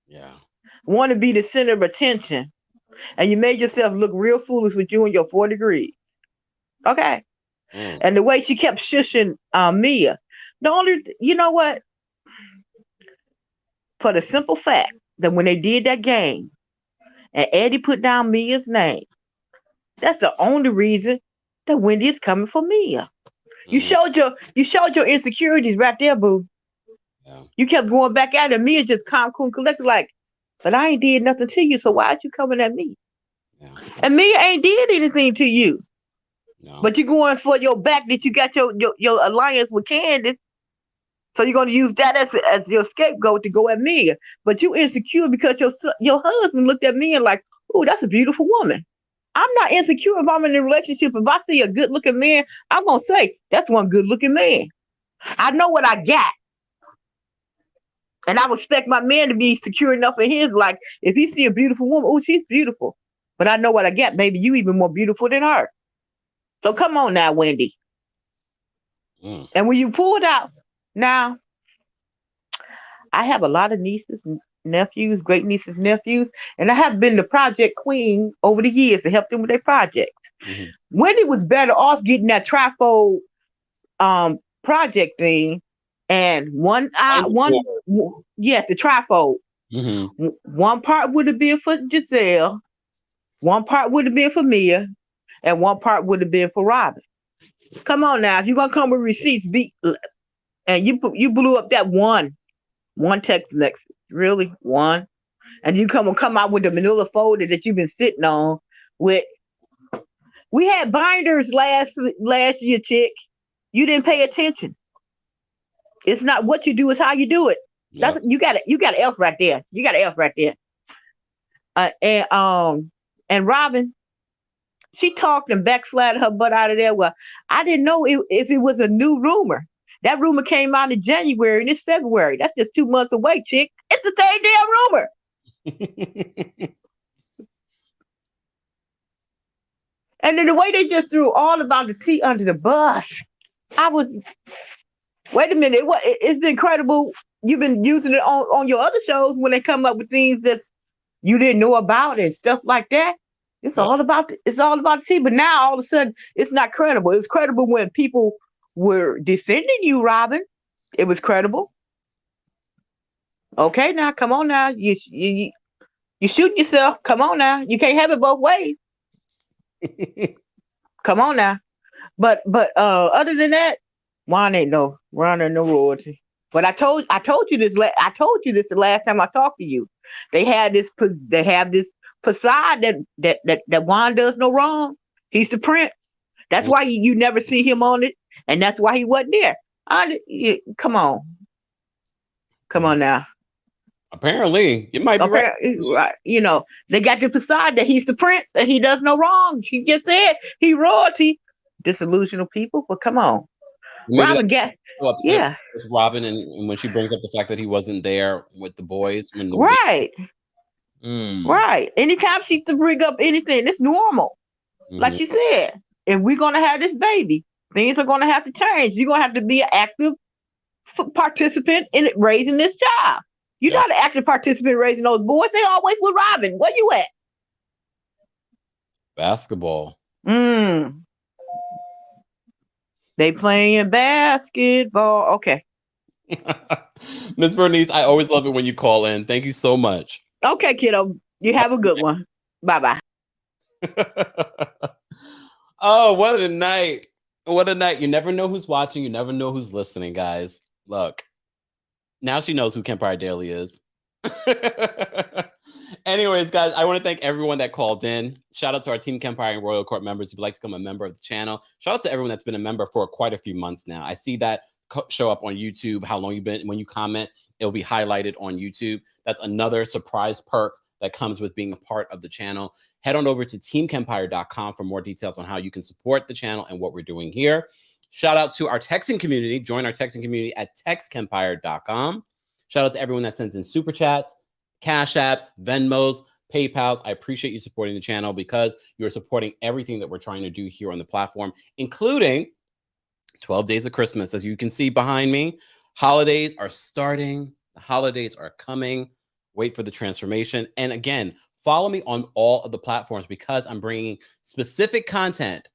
Yeah. Want to be the center of attention. And you made yourself look real foolish with you and your 4 degrees. Okay. And the way she kept shushing Mia. You know what? For the simple fact that when they did that game and Eddie put down Mia's name, that's the only reason that Wendy is coming for Mia. You showed your insecurities right there, boo. Yeah. You kept going back at her. Mia just calm, cool, collected, like, but I ain't did nothing to you, so why are you coming at me? Yeah. And Mia ain't did anything to you. No. But you're going for your back that you got your alliance with Candiace. So you're going to use that as your scapegoat to go at Mia. But you insecure because your husband looked at Mia like, oh, that's a beautiful woman. I'm not insecure if I'm in a relationship. If I see a good-looking man, I'm going to say, that's one good-looking man. I know what I got. And I would expect my man to be secure enough in his, like, if he see a beautiful woman, oh, she's beautiful. But I know what I got. Baby, you even more beautiful than her. So come on now, Wendy. And when you pull it out, now, I have a lot of nieces, nephews, great nieces, nephews, and I have been the project queen over the years to help them with their projects. Wendy was better off getting that trifold project thing, and the trifold. One part would have been for Giselle, one part would have been for Mia, and one part would have been for Robyn. Come on now, if you're gonna come with receipts, and you blew up that one text message, really one, and you come out with the manila folder that you've been sitting on with. We had binders last year, chick. You didn't pay attention. It's not what you do; it's how you do it. That's you got an F right there. You got an F right there. And Robyn, she talked and backslid her butt out of there. Well, I didn't know if it was a new rumor. That rumor came out in January and it's February. That's just 2 months away, chick. It's the same damn rumor. And then the way they just threw all about the tea under the bus. Wait a minute. It's incredible. You've been using it on your other shows when they come up with things that you didn't know about and stuff like that. It's all about the tea. But now all of a sudden it's not credible. It's credible when people were defending you, Robyn. It was credible. Okay, now come on now. You shooting yourself. Come on now. You can't have it both ways. Come on now. But other than that, Ron ain't no royalty. But I told you this. I told you this the last time I talked to you. They have this facade that Juan does no wrong. He's the prince. That's why you never see him on it, and that's why he wasn't there. Come on now. Apparently, you might be right. You know, they got the facade that he's the prince and he does no wrong. She just said he royalty. Disillusional people, but come on. Robyn upset with Robyn and when she brings up the fact that he wasn't there with the boys. Right. Anytime she to bring up anything, it's normal. Like you said, if we're gonna have this baby, things are gonna have to change. You're gonna have to be an active participant in raising this child. You're not an active participant raising those boys. They always with Robyn. Where you at? Basketball. They playing basketball. Okay. Miss Bernice, I always love it when you call in. Thank you so much. Okay, kiddo. You have a good one. Bye-bye. Oh, what a night. What a night. You never know who's watching. You never know who's listening, guys. Look, now she knows who Kempire Daily is. Anyways, guys, I want to thank everyone that called in. Shout out to our Team Kempire and Royal Court members. If you'd like to become a member of the channel, shout out to everyone that's been a member for quite a few months now. I see that show up on YouTube, how long you've been. When you comment, it'll be highlighted on YouTube. That's another surprise perk that comes with being a part of the channel. Head on over to teamkempire.com for more details on how you can support the channel and what we're doing here. Shout out to our texting community. Join our texting community at textkempire.com. Shout out to everyone that sends in super chats, Cash Apps, Venmos, PayPals. I appreciate you supporting the channel because you're supporting everything that we're trying to do here on the platform, including 12 Days of Christmas. As you can see behind me, holidays are starting. The holidays are coming. Wait for the transformation. And again, follow me on all of the platforms because I'm bringing specific content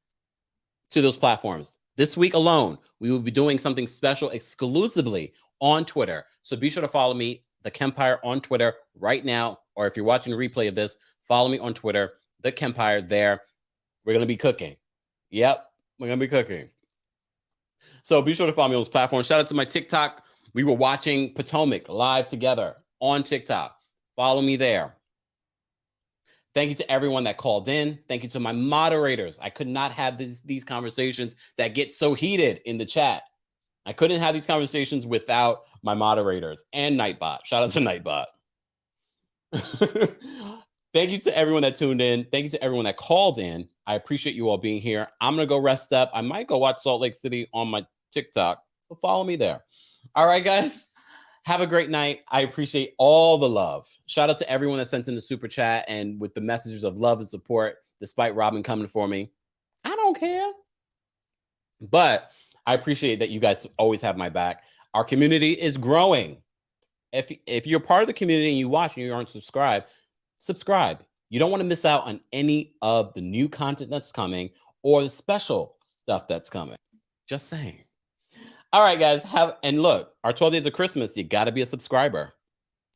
to those platforms. This week alone, we will be doing something special exclusively on Twitter. So be sure to follow me, TheKempire, on Twitter right now. Or if you're watching a replay of this, follow me on Twitter, TheKempire there. We're going to be cooking. Yep, we're going to be cooking. So be sure to follow me on those platforms. Shout out to my TikTok. We were watching Potomac live together on TikTok. Follow me there. Thank you to everyone that called in. Thank you to my moderators. I could not have these conversations that get so heated in the chat. I couldn't have these conversations without my moderators and Nightbot. Shout out to Nightbot. Thank you to everyone that tuned in. Thank you to everyone that called in. I appreciate you all being here. I'm going to go rest up. I might go watch Salt Lake City on my TikTok. So follow me there. All right, guys. Have a great night. I appreciate all the love. Shout out to everyone that sent in the super chat and with the messages of love and support, despite Robyn coming for me. I don't care. But I appreciate that you guys always have my back. Our community is growing. If you're part of the community and you watch and you aren't subscribed, subscribe. You don't want to miss out on any of the new content that's coming or the special stuff that's coming. Just saying. All right, guys. And look, our 12 Days of Christmas, you got to be a subscriber.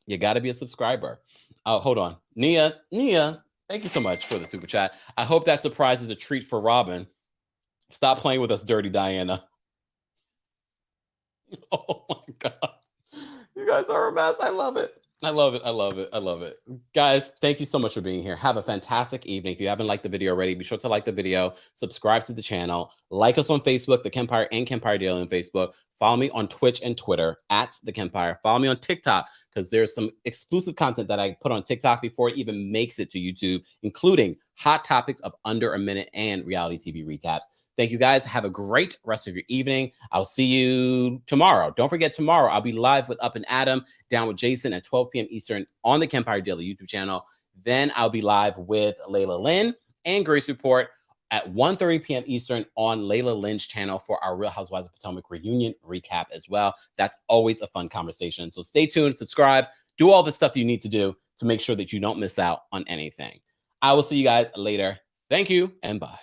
You got to be a subscriber. Oh, hold on. Nia, thank you so much for the super chat. I hope that surprise is a treat for Robyn. Stop playing with us, Dirty Diana. Oh, my God. You guys are a mess. I love it. I love it. I love it. I love it. Guys, thank you so much for being here. Have a fantastic evening. If you haven't liked the video already, be sure to like the video, subscribe to the channel, like us on Facebook, TheKempire and Kempire Daily on Facebook. Follow me on Twitch and Twitter at TheKempire. Follow me on TikTok because there's some exclusive content that I put on TikTok before it even makes it to YouTube, including hot topics of under a minute and reality TV recaps. Thank you, guys. Have a great rest of your evening. I'll see you tomorrow. Don't forget, tomorrow I'll be live with Up and Adam, down with Jason at 12 p.m. Eastern on the Kempire Daily YouTube channel. Then I'll be live with Layla Lynn and Grace Report at 1:30 p.m. Eastern on Layla Lynn's channel for our Real Housewives of Potomac reunion recap as well. That's always a fun conversation. So stay tuned, subscribe, do all the stuff you need to do to make sure that you don't miss out on anything. I will see you guys later. Thank you and bye.